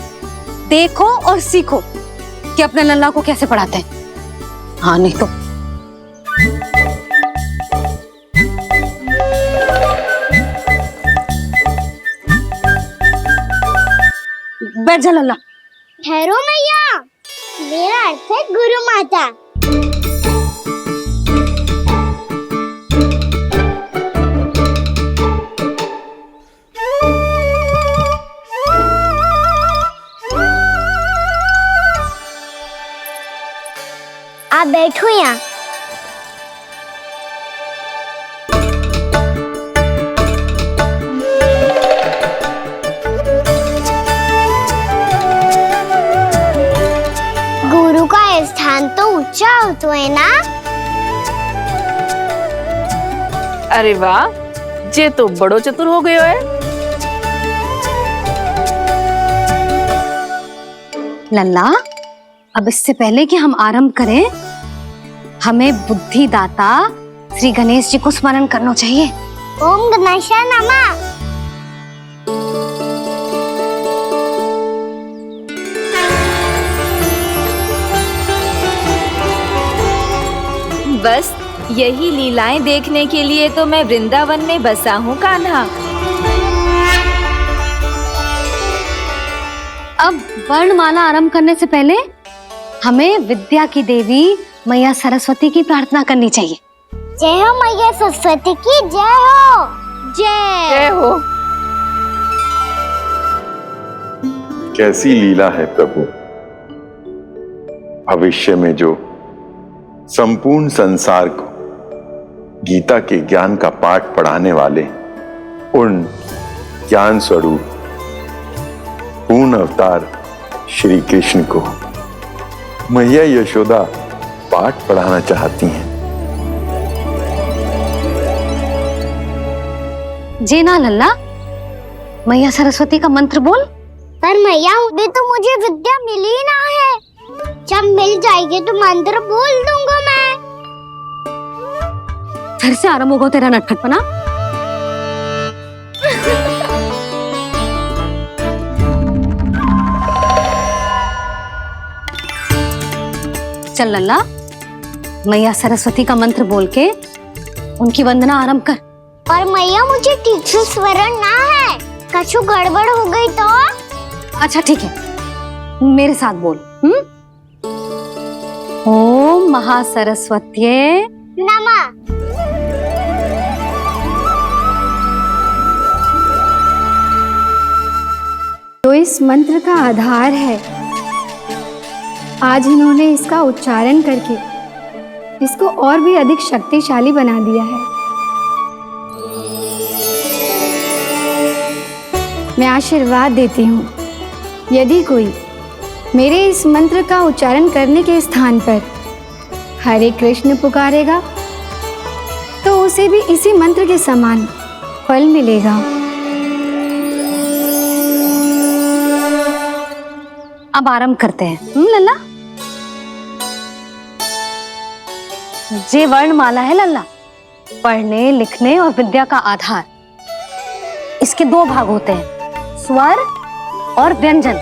देखो और सीखो कि अपने लल्ला को कैसे पढ़ाते हैं। हाँ, नहीं तो बैठ जा लल्ला। ठहरो मैया, मेरा अर्थ है गुरु माता। आप बैठो यहाँ। गुरु का स्थान तो ऊंचा होता है ना? अरे वाह, जे तो बड़ो चतुर हो गयो है। लल्ला, अब इससे पहले कि हम आरंभ करें, हमें बुद्धिदाता श्री गणेश जी को स्मरण करना चाहिए। ओम गणेशाय नमः। बस यही लीलाएं देखने के लिए तो मैं वृंदावन में बसा हूँ कान्हा। अब वर्णमाला आरंभ करने से पहले हमें विद्या की देवी मैया सरस्वती की प्रार्थना करनी चाहिए। जय हो मैया सरस्वती की जय हो। जय हो। कैसी लीला है प्रभु। भविष्य में जो संपूर्ण संसार को गीता के ज्ञान का पाठ पढ़ाने वाले उन ज्ञान स्वरूप पूर्ण अवतार श्री कृष्ण को मैया यशोदा पाठ पढ़ाना चाहती हैं। जेना लल्ला, मैया सरस्वती का मंत्र बोल। पर मैया अभी तो मुझे विद्या मिली ना है। जब मिल जाएगी तो मंत्र बोल दूंगा मैं। फिर से आरंभ होगा तेरा नटखटपना। चल लल्ला, मैया सरस्वती का मंत्र बोल के उनकी वंदना आरंभ कर। पर मैया मुझे ठीक से स्मरण ना है, कछु गड़बड़ हो गई तो? अच्छा ठीक है, मेरे साथ बोल। ओम महासरस्वत्ये नमः। जो इस मंत्र का आधार है, आज इन्होंने इसका उच्चारण करके इसको और भी अधिक शक्तिशाली बना दिया है। मैं आशीर्वाद देती हूँ, यदि कोई मेरे इस मंत्र का उच्चारण करने के स्थान पर हरे कृष्ण पुकारेगा तो उसे भी इसी मंत्र के समान फल मिलेगा। अब आरंभ करते हैं। लल्ला, जे वर्णमाला है लल्ला, पढ़ने लिखने और विद्या का आधार। इसके दो भाग होते हैं, स्वर और व्यंजन।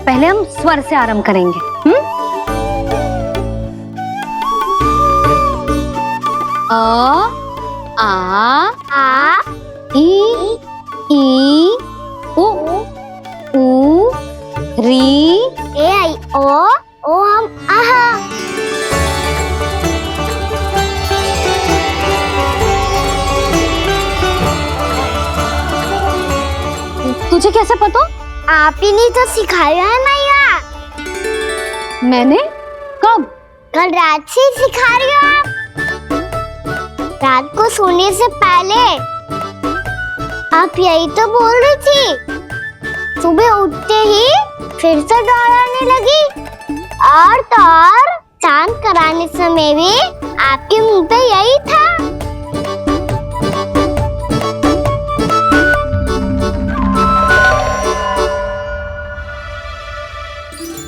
पहले हम स्वर से आरंभ करेंगे। अ, आ, ई, उ, री, ए आई ओ हम आहा। तुझे कैसे पता? आप ही ने तो सिखाया है मैया। मैंने? कब? कल रात से सिखा रही हो आप। रात को सोने से पहले आप यही तो बोल रही थी। सुबह उठते ही फिर से दोहराने लगी, और तो और स्नान कराने समय भी आपके मुंह पे यही था।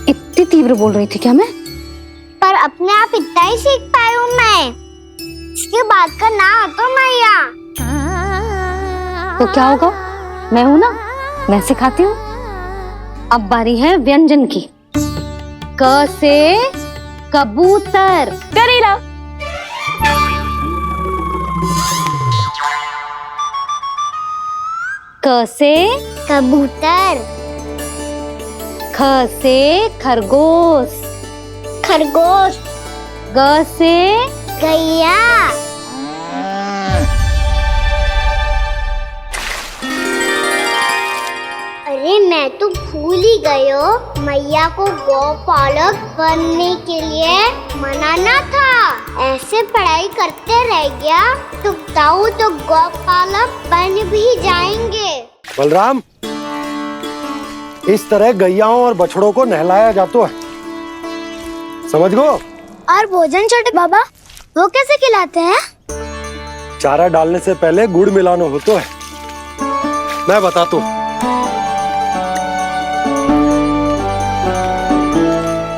इतनी तीव्र बोल रही थी क्या मैं? पर अपने आप इतना ही सीख पाई हूँ मैं। इसके बाद का ना तो मैया। तो क्या होगा? मैं हूं ना, मैं सिखाती हूँ। अब बारी है व्यंजन की। क से कबूतर। करेला। क से कबूतर। ख से खरगोश। खरगोश। ग से गैया। अरे मैं तो भूल ही गई हो, मैया को गौपालक बनने के लिए मनाना था। ऐसे पढ़ाई करते रह गया तो ताऊ तो गौपालक बन भी जाएंगे। बलराम, इस तरह गैयाओं और बछड़ों को नहलाया जाता है, समझ गो? और भोजन छोटे बाबा, वो कैसे खिलाते हैं? चारा डालने से पहले गुड़ मिलाना होता है। मैं बताता हूँ।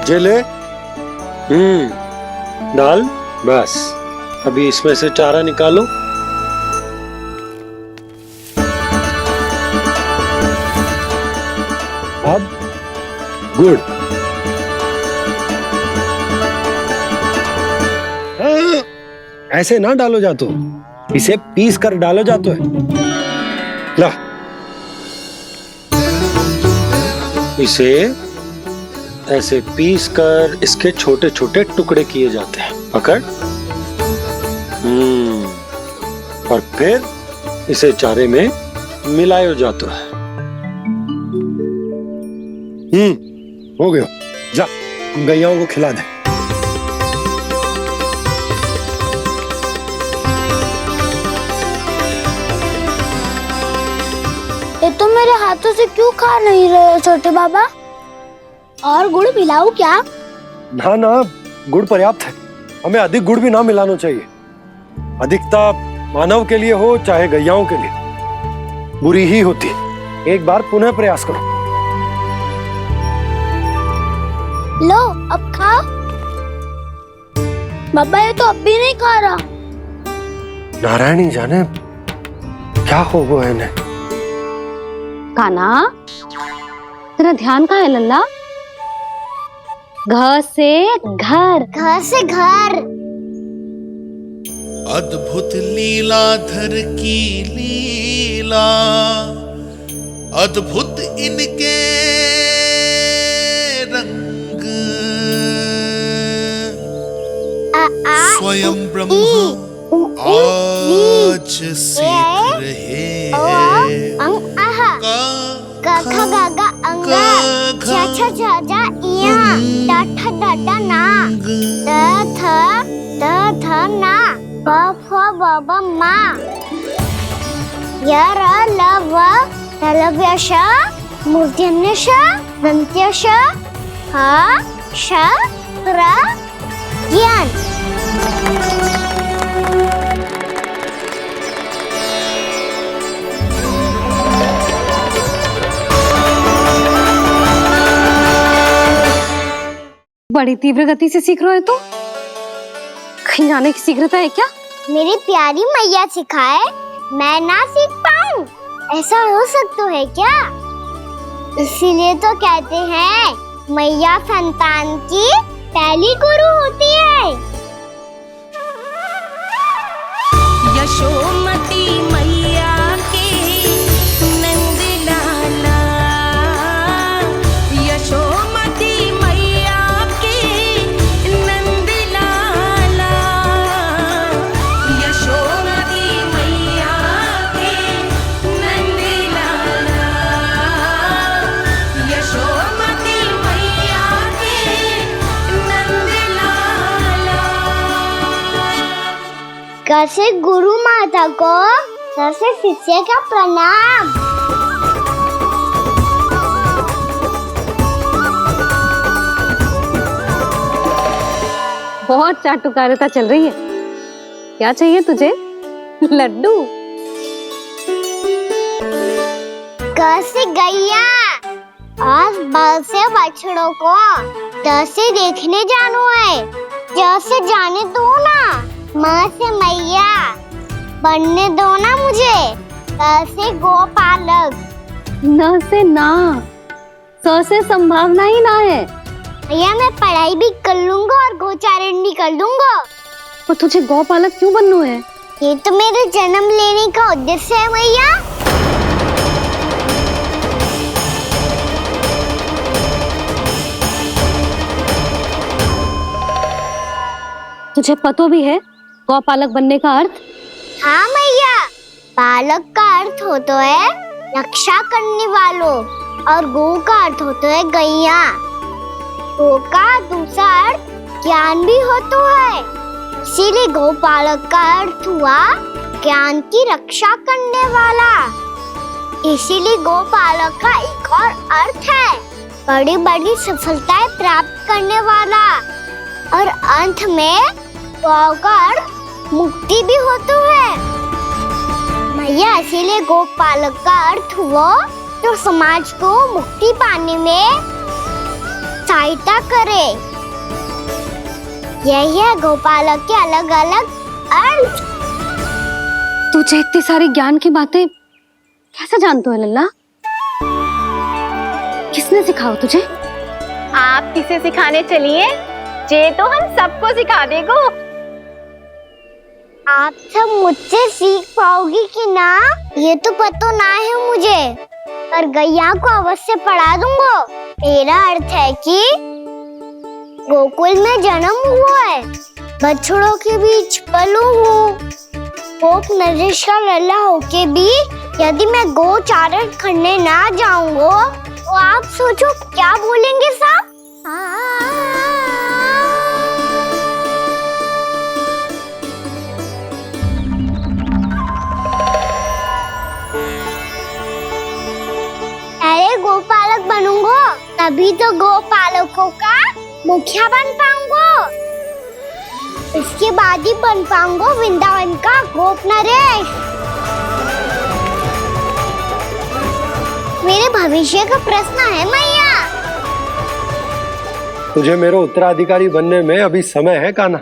जे ले, दाल बस, अभी इसमें से चारा निकालो। अब गुड़, ऐसे ना डालो जातो, इसे पीस कर डालो जातो है। ला, इसे ऐसे पीस कर इसके छोटे छोटे टुकड़े किए जाते हैं। पकड़। और फिर इसे चारे में मिलायो जाता है। हो गया, जा गैयाओं को खिला दे। ये तो मेरे हाथों से क्यों खा नहीं रहे छोटे बाबा? और गुड़ मिलाऊं क्या? ना ना, गुड़ पर्याप्त है। हमें अधिक गुड़ भी ना मिलाना चाहिए। अधिकता मानव के लिए हो चाहे गैयाओं के लिए बुरी ही होती। एक बार पुनः प्रयास करो। लो अब खाओ। बाबा ये तो अब भी नहीं खा रहा। नारायणी जाने क्या हो गया है इन्हें। कान्हा, तेरा ध्यान कहाँ है लल्ला? घर से घर, घर से घर। अद्भुत लीलाधर की लीला, अद्भुत इनके रंग, स्वयं ब्रह्मा आज सीख रहे हैं। गा गा गा अंगा, छा छा छा जा इया, डा ठा डा डा ना, द थ ना, ब फ ब ब मा, य र ल व तलव्य श, मूर्धन्य श, दन्त्य श, ह श र ज्ञान। बड़ी तीव्र गति से सीख रहे हो तो कहीं जाने की शीघ्रता है क्या? मेरी प्यारी मैया सिखाए, मैं ना सीख पाऊं, ऐसा हो सकता है क्या? इसीलिए तो कहते हैं मैया संतान की पहली गुरु होती है। यशोमती मैया के नंद लाला, यशोमती मैया के नंद लाला, यशोमती मैया के नंद लाला, यशोमती मैया के नंद लाला। कैसे गुरु माता को, कैसे शिष्य का प्रणाम। बहुत चाटुकारिता चल रही है। क्या चाहिए तुझे? लड्डू? कैसे गैया आज बल से बछड़ों को कैसे देखने जानो है, जैसे जाने दो ना, माँ से मैया बनने दो ना मुझे, कैसे गोपालक। न से ना, स से संभावना ही ना है। भैया मैं पढ़ाई भी कर लूंगा और गोचारण भी कर दूंगा। तो तुझे गौपालक क्यों बनना है? ये तो मेरे जन्म लेने का उद्देश्य है भैया। तुझे पतो भी है गौपालक बनने का अर्थ? हाँ मैया, पालक का अर्थ होता है रक्षा करने वालों और गौ का अर्थ होता है गैया। गौ का दूसरा अर्थ ज्ञान भी होता है, इसीलिए गौपालक का अर्थ हुआ ज्ञान की रक्षा करने वाला। इसीलिए गौपालक का एक और अर्थ है बड़ी बड़ी सफलताएं प्राप्त करने वाला, और अंत में गौ का अर्थ मुक्ति भी होता है। भैया इसीलिए गोपालक का अर्थ हुआ जो समाज को मुक्ति पाने में सहायता करे। यही है गोपालक के अलग अलग अर्थ। तुझे इतनी सारी ज्ञान की बातें कैसे जानते हो लल्ला? किसने सिखाओ तुझे? आप किसे सिखाने चलिए, जे तो हम सबको सिखा देगो। आप सब मुझसे सीख पाओगी कि ना ये तो पता ना है मुझे, पर गैया को अवश्य पढ़ा दूंगा। मेरा अर्थ है कि गोकुल में जन्म हुआ है, बछड़ों के बीच पलू हूँ, गोप नरेश का लल्ला होके भी यदि मैं गोचारण करने ना जाऊंगा तो आप सोचो क्या बोलेंगे साहब? अरे गोपालक बनूंगा तभी तो गोपालकों का मुखिया बन पाऊंगा, इसके बाद ही बन पाऊंगा वृंदावन का गोप नरेश। मेरे भविष्य का प्रश्न है मैया। तुझे मेरे उत्तराधिकारी बनने में अभी समय है कान्हा,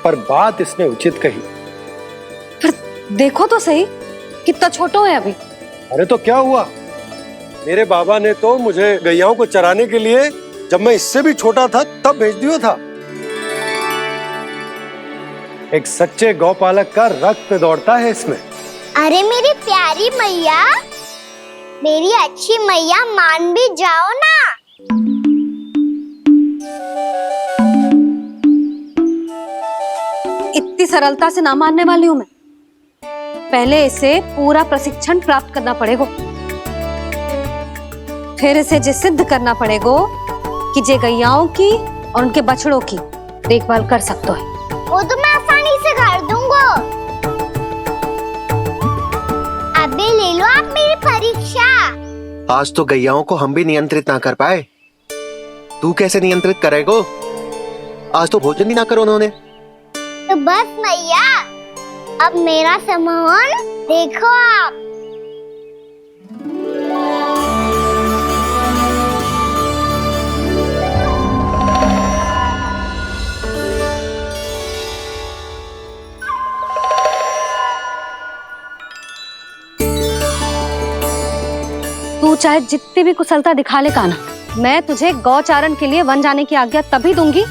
पर बात इसने उचित कही। पर देखो तो सही, कितना छोटो है अभी। अरे तो क्या हुआ, मेरे बाबा ने तो मुझे गैयाओं को चराने के लिए जब मैं इससे भी छोटा था तब भेज दिया था। एक सच्चे गौपालक का रक्त दौड़ता है इसमें। अरे मेरी प्यारी मैया, मेरी अच्छी मैया, मान भी जाओ ना। इतनी सरलता से ना मानने वाली हूं मैं। पहले इसे पूरा प्रशिक्षण प्राप्त करना पड़ेगा, फिर इसे जे सिद्ध करना पड़ेगा कि जे गैयाओं की और उनके बछड़ों की देखभाल कर सकते है। वो तो मैं आसानी से कर दूंगा। अबे ले लो आप मेरी परीक्षा। आज तो गैयाओं को हम भी नियंत्रित ना कर पाए, तू कैसे नियंत्रित करेगो? आज तो भोजन ही ना करो उन्होंने। तो बस मैया, अब मेरा सम्मान देखो आप। तू चाहे जितनी भी कुशलता दिखा ले कान्हा, मैं तुझे गौचारण के लिए वन जाने की आज्ञा तभी दूंगी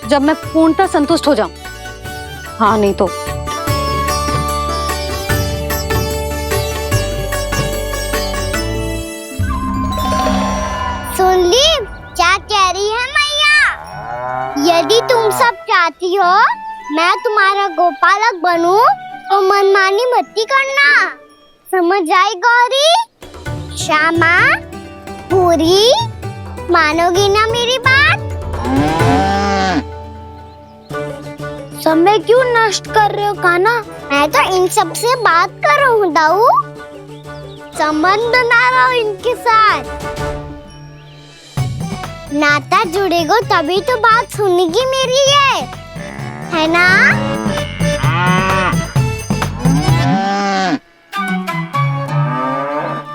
जब मैं पूर्णतः संतुष्ट हो जाऊं। हाँ नहीं तो सुन ली क्या कह रही है मैया? यदि तुम सब चाहती हो मैं तुम्हारा गोपालक बनूं तो मनमानी मत करना, समझ आई गौरी? श्यामा, पूरी, मानोगी ना मेरी बात? समय क्यों नष्ट कर रहे हो कान्हा? मैं तो इन सब से बात कर रहा हूँ दाऊ, संबंध बना रहा हूँ इनके साथ। नाता जुड़ेगा तभी तो बात सुनेगी मेरी, ये है ना?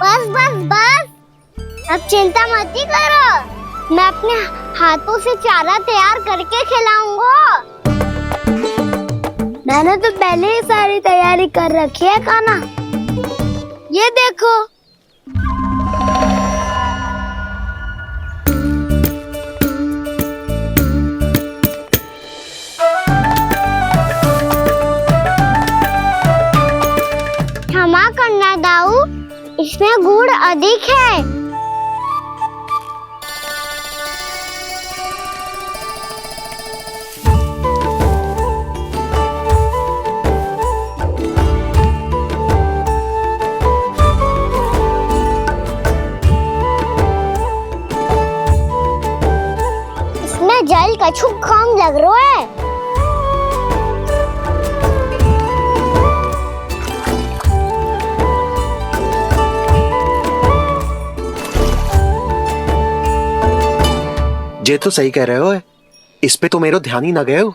बस बस बस, अब चिंता मत ही करो, मैं अपने हाथों से चारा तैयार करके खिलाऊंगा। मैंने तो पहले ही सारी तैयारी कर रखी है कान्हा, ये देखो। क्षमा करना दाऊ, इसमें गुड़ अधिक है। इसमें जल कछु कम लग रहा है। ये तो सही कह रहे हो, इस पे तो मेरा ध्यान ही ना गए हो।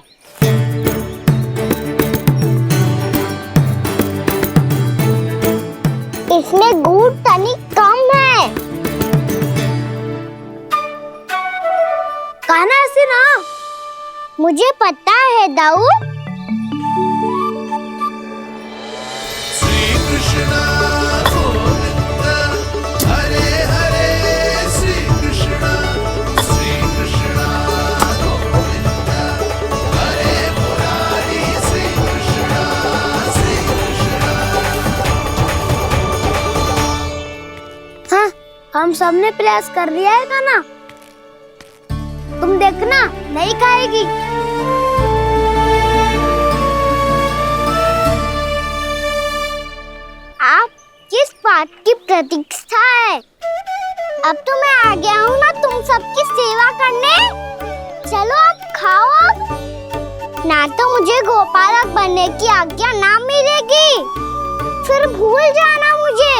इसमें गुड़ तनिक कम है। कान्हा दाऊ? श्री कृष्ण गोविंद हरे हरे श्री कृष्ण गोविंद हरे मुरारी श्री कृष्ण हाँ, हम सबने प्रयास कर लिया है खाना। तुम देखना नहीं खाएगी। आप किस बात की प्रतीक्षा है? अब तो मैं आ गया हूँ ना तुम सबकी सेवा करने। चलो अब खाओ अब। ना तो मुझे गोपालक बनने की आज्ञा ना मिलेगी, फिर भूल जाना मुझे।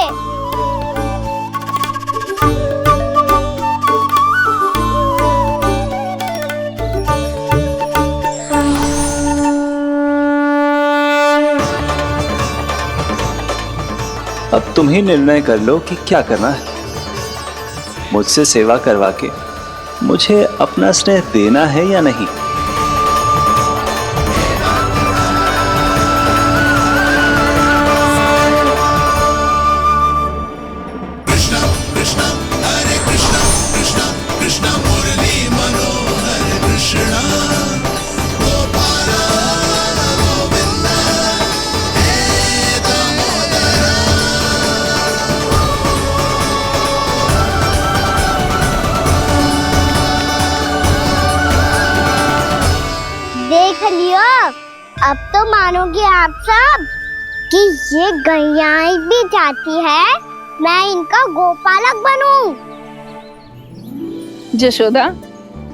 अब तुम ही निर्णय कर लो कि क्या करना है। मुझसे सेवा करवा के मुझे अपना स्नेह देना है या नहीं। कृष्ण मुरली मनोहर कृष्ण गोपाल गोविंद हे दामोदर। देख लियो, अब तो मानोगे आप सब कि ये गैयाएं भी चाहती है मैं इनका गोपालक बनूं। जशोदा,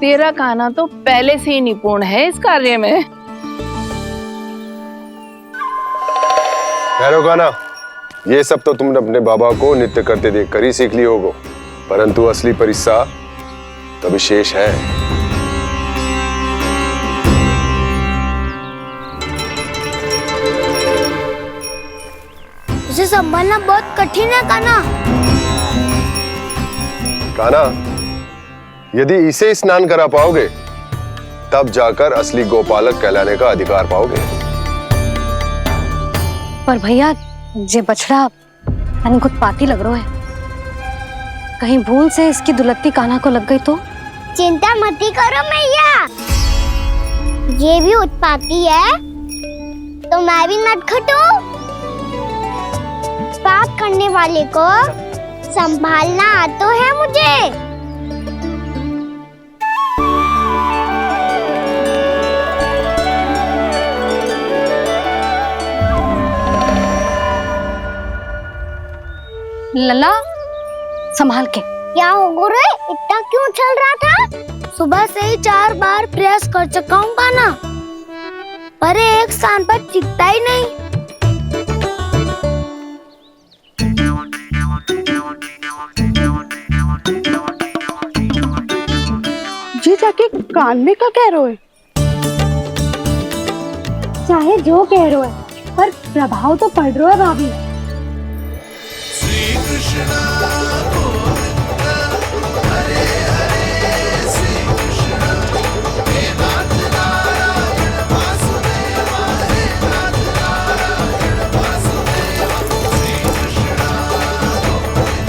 तेरा कान्हा तो पहले से ही निपुण है इस कार्य में। ठहरो कान्हा, ये सब तो तुमने अपने बाबा को नृत्य करते देखकर ही सीख ली होगो, परंतु असली परिस्सा तो विशेष है। उसे संभालना बहुत कठिन है कान्हा। कान्हा, यदि इसे स्नान करा पाओगे तब जाकर असली गोपालक कहलाने का अधिकार पाओगे। पर भैया, ये बछड़ा तनिक उत्पाती लग रहा है। कहीं भूल से इसकी दुलत्ती कान्हा को लग गई तो? चिंता मत करो मैया, ये भी उत्पाती है तो मैं भी नटखट हूँ। पाप करने वाले को संभालना आता है मुझे। लला, संभाल के। क्या हो गुरु, इतना क्यों चल रहा था? सुबह से ही 4 बार प्रयास कर चुका हूँ कान्हा, पर एक स्थान पर टिकता ही नहीं। जी जाके कान में का कह रहे हो? चाहे जो कह रहे हो, पर प्रभाव तो पड़ रहा है भाभी। श्री कृष्ण गोविंद हरे हरे श्री कृष्ण हे नाथ नारायण वासुदेव हे नाथ नारायण वासुदेव। श्री कृष्ण गोविंद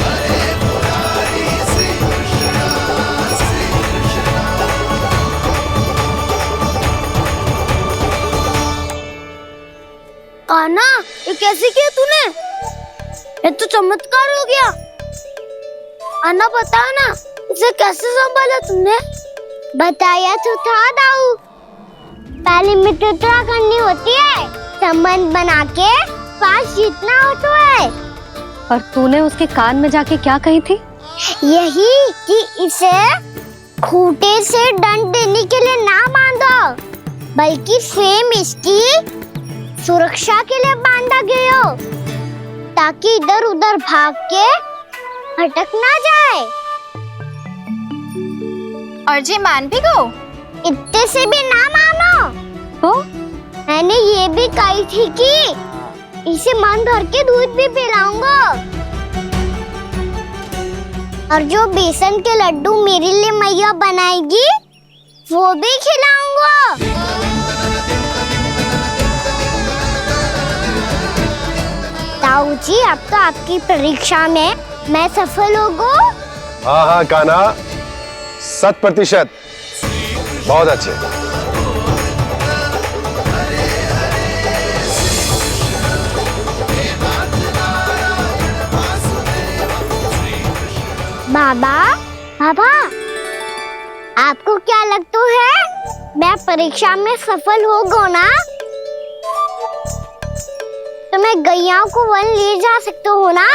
हरे मुरारी श्री कृष्ण कान्हा, ये कैसे किया तूने? ये तो चमत्कार हो गया। अन्ना बता ना, इसे कैसे संभाला तुमने? बताया तो था दाऊ, पहले मित्रता करनी होती है, संबंध बना के पास जीतना होता है। और तूने उसके कान में जाके क्या कही थी? यही कि इसे खूंटे से दंड देने के लिए ना बांधो, बल्कि फ्रेम इसकी सुरक्षा के लिए बांधा गया हो, ताकि इधर उधर भाग के भटक ना जाए। और जी मान भी गो? इतने से भी ना मानो तो? मैंने ये भी कही थी कि इसे मन भर के दूध भी पिलाऊंगा, और जो बेसन के लड्डू मेरे लिए मैया बनाएगी वो भी खिलाऊंगा। हुआ। ताऊ जी, अब तो आपकी परीक्षा में मैं सफल हो गई। हाँ हाँ कान्हा, 100%। बहुत अच्छे। बाबा, बाबा, आपको क्या लगता है मैं परीक्षा में सफल हो गई ना? तो मैं गैयाओं को वन ले जा सकता हूँ ना?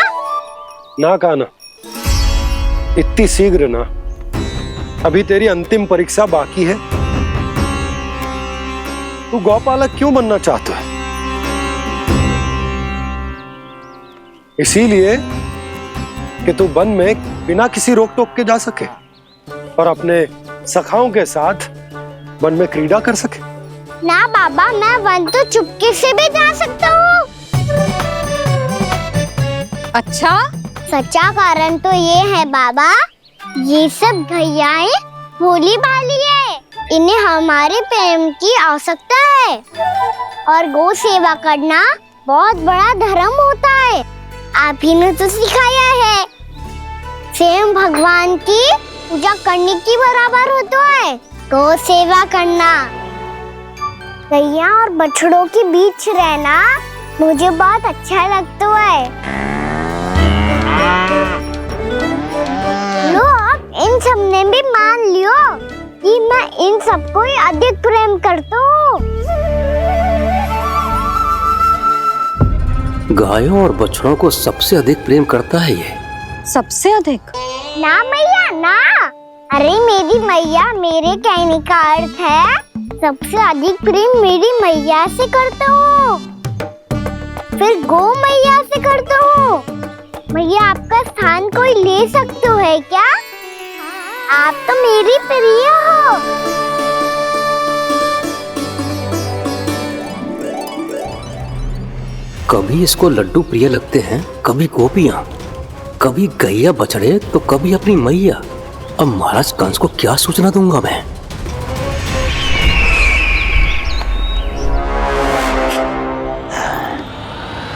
ना कान्हा, इतनी शीघ्र ना। अभी तेरी अंतिम परीक्षा बाकी है। तू गौपालक क्यों बनना चाहता है? इसीलिए कि तू वन में बिना किसी रोक टोक के जा सके और अपने सखाओं के साथ वन में क्रीड़ा कर सके। ना बाबा, मैं वन तो चुपके से भी जा सकता हूँ। अच्छा? सच्चा कारण तो ये है बाबा, ये सब गैयाएं भोली भाली है, इन्हें हमारे प्रेम की आवश्यकता है और गौ सेवा करना बहुत बड़ा धर्म होता है। आप ही ने तो सिखाया है, स्वयं भगवान की पूजा करने की बराबर होता है गौ सेवा करना। गैया और बछड़ों के बीच रहना मुझे बहुत अच्छा लगता है। लो, अब इन सब ने भी मान लियो कि मैं इन सबको ही अधिक प्रेम करता हूँ। गायों और बछड़ों को सबसे अधिक प्रेम करता है ये। सबसे अधिक? ना मैया ना, अरे मेरी मैया, मेरे कहने का अर्थ है सबसे अधिक प्रेम मेरी मैया से करता हूँ, फिर गौ मैया से करता हूँ। मैया, आपका स्थान कोई ले सकते है क्या? आप तो मेरी प्रिय हो। कभी इसको लड्डू प्रिय लगते हैं, कभी गोपियां, कभी गैया बछड़े, तो कभी अपनी मैया। अब महाराज कंस को क्या सूचना दूंगा मैं?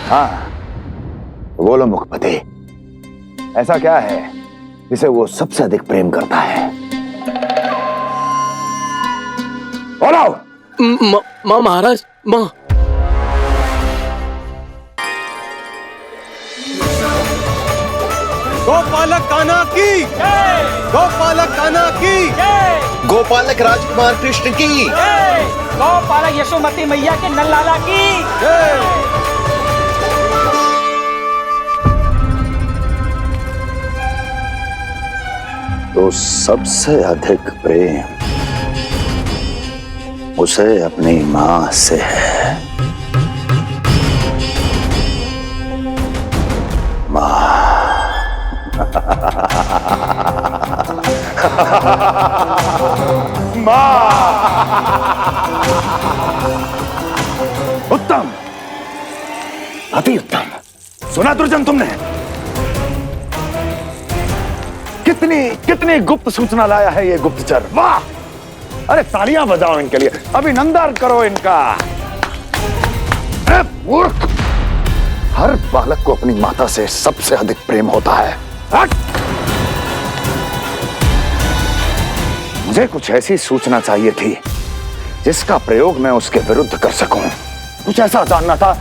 हाँ, बोलो मुखपति, ऐसा क्या है जिसे वो सबसे अधिक प्रेम करता है? बोलो। माँ महाराज, माँ। गोपालक कान्हा की जय, गोपालक कान्हा की जय, गोपालक राजकुमार कृष्ण की जय, गोपालक यशोमती मैया के नललाला की जय। तो सबसे अधिक प्रेम उसे अपनी मां से है। मां। उत्तम, अति उत्तम। सुना दुर्जन तुमने? कितनी कितनी गुप्त सूचना लाया है ये गुप्तचर। वाह! अरे तालियां बजाओ इनके लिए, अभिनंदन करो इनका। मूर्ख! हर बालक को अपनी माता से सबसे अधिक प्रेम होता है। मुझे कुछ ऐसी सूचना चाहिए थी जिसका प्रयोग मैं उसके विरुद्ध कर सकूं। कुछ ऐसा जानना था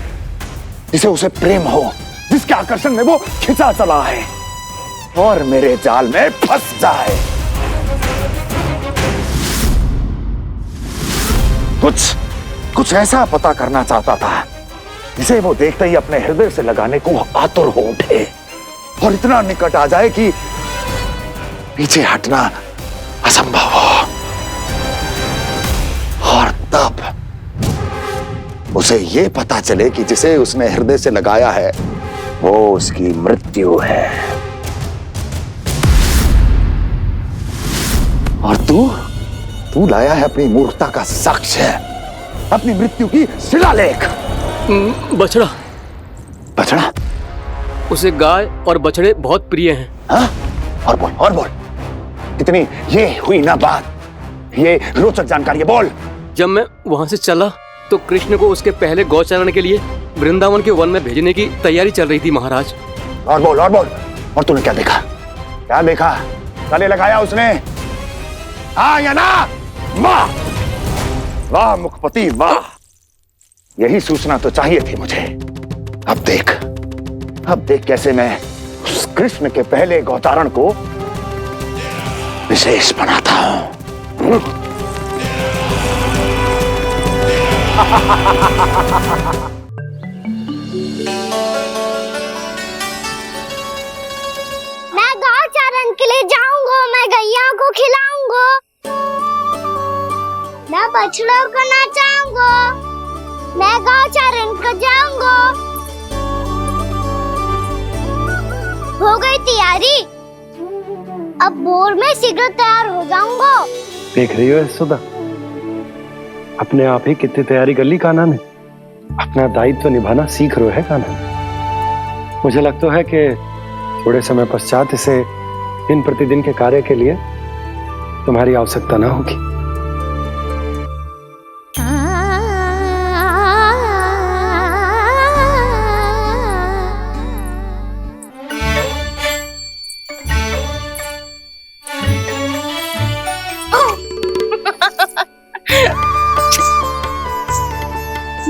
जिसे उसे प्रेम हो, जिसके आकर्षण में वो खिंचा चला है और मेरे जाल में फंस जाए। कुछ ऐसा पता करना चाहता था जिसे वो देखते ही अपने हृदय से लगाने को आतुर हो उठे और इतना निकट आ जाए कि पीछे हटना असंभव हो। और तब उसे ये पता चले कि जिसे उसने हृदय से लगाया है वो उसकी मृत्यु है। और तू लाया है अपनी मूर्खता का साक्ष्य, अपनी मृत्यु की शिलालेख। बछड़ा। बछड़ा? उसे गाय और बछड़े बहुत प्रिय हैं। हाँ? और बोल। कितनी ये हुई ना बात, ये रोचक जानकारी है, बोल। जब मैं वहां से चला तो कृष्ण को उसके पहले गौचारण के लिए वृंदावन के वन में भेजने की तैयारी चल रही थी महाराज। और बोल और तूने क्या देखा? क्या देखा? गले लगाया उसने? हाँ या ना? वाह वाह मुखपति वाह, यही सूचना तो चाहिए थी मुझे। अब देख कैसे मैं उस कृष्ण के पहले गौतारण को विशेष बनाता हूं। मैं गौचारण के लिए जाऊंगा, मैं गैया को खिलाऊंगा, मैं बछड़ों को नचाऊंगा, मैं गौचारण को जाऊंगा। हो गई तैयारी, अब भोर में शीघ्र तैयार हो जाऊंगा। देख रही हो यशोदा, अपने आप ही कितनी तैयारी कर ली कान्हा ने। अपना दायित्व निभाना सीख रहे है कान्हा। मुझे लगता है कि थोड़े समय पश्चात इसे दिन प्रतिदिन के कार्य के लिए तुम्हारी आवश्यकता ना होगी।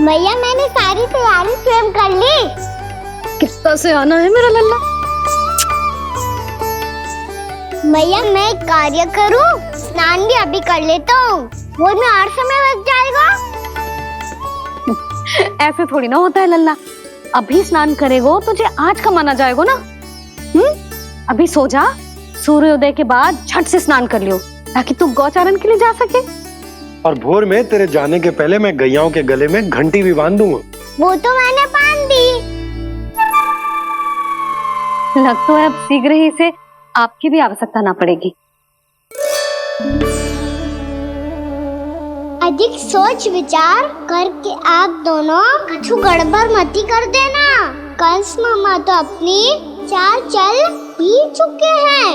भैया मैंने सारी तैयारी स्वयं कर ली। कितना से आना है मेरा लल्ला? भैया मैं एक कार्य करूं, स्नान भी अभी कर लेता हूँ, वो में और समय लग जाएगा। ऐसे थोड़ी ना होता है लल्ला, अभी स्नान करेगो तुझे आज कमाना जाएगो ना। अभी सो जा, सूर्योदय के बाद झट से स्नान कर लियो ताकि तू गौचारण के लिए जा सके। और भोर में तेरे जाने के पहले मैं गैयाओं के गले में घंटी भी बांध दूंगा। वो तो मैंने बांध दी। लग तो है अब शीघ्र ही से आपकी भी आवश्यकता ना पड़ेगी। अधिक सोच विचार करके आप दोनों कछु गड़बड़ मती कर देना। कंस मामा तो अपनी चाल चल ही चुके हैं।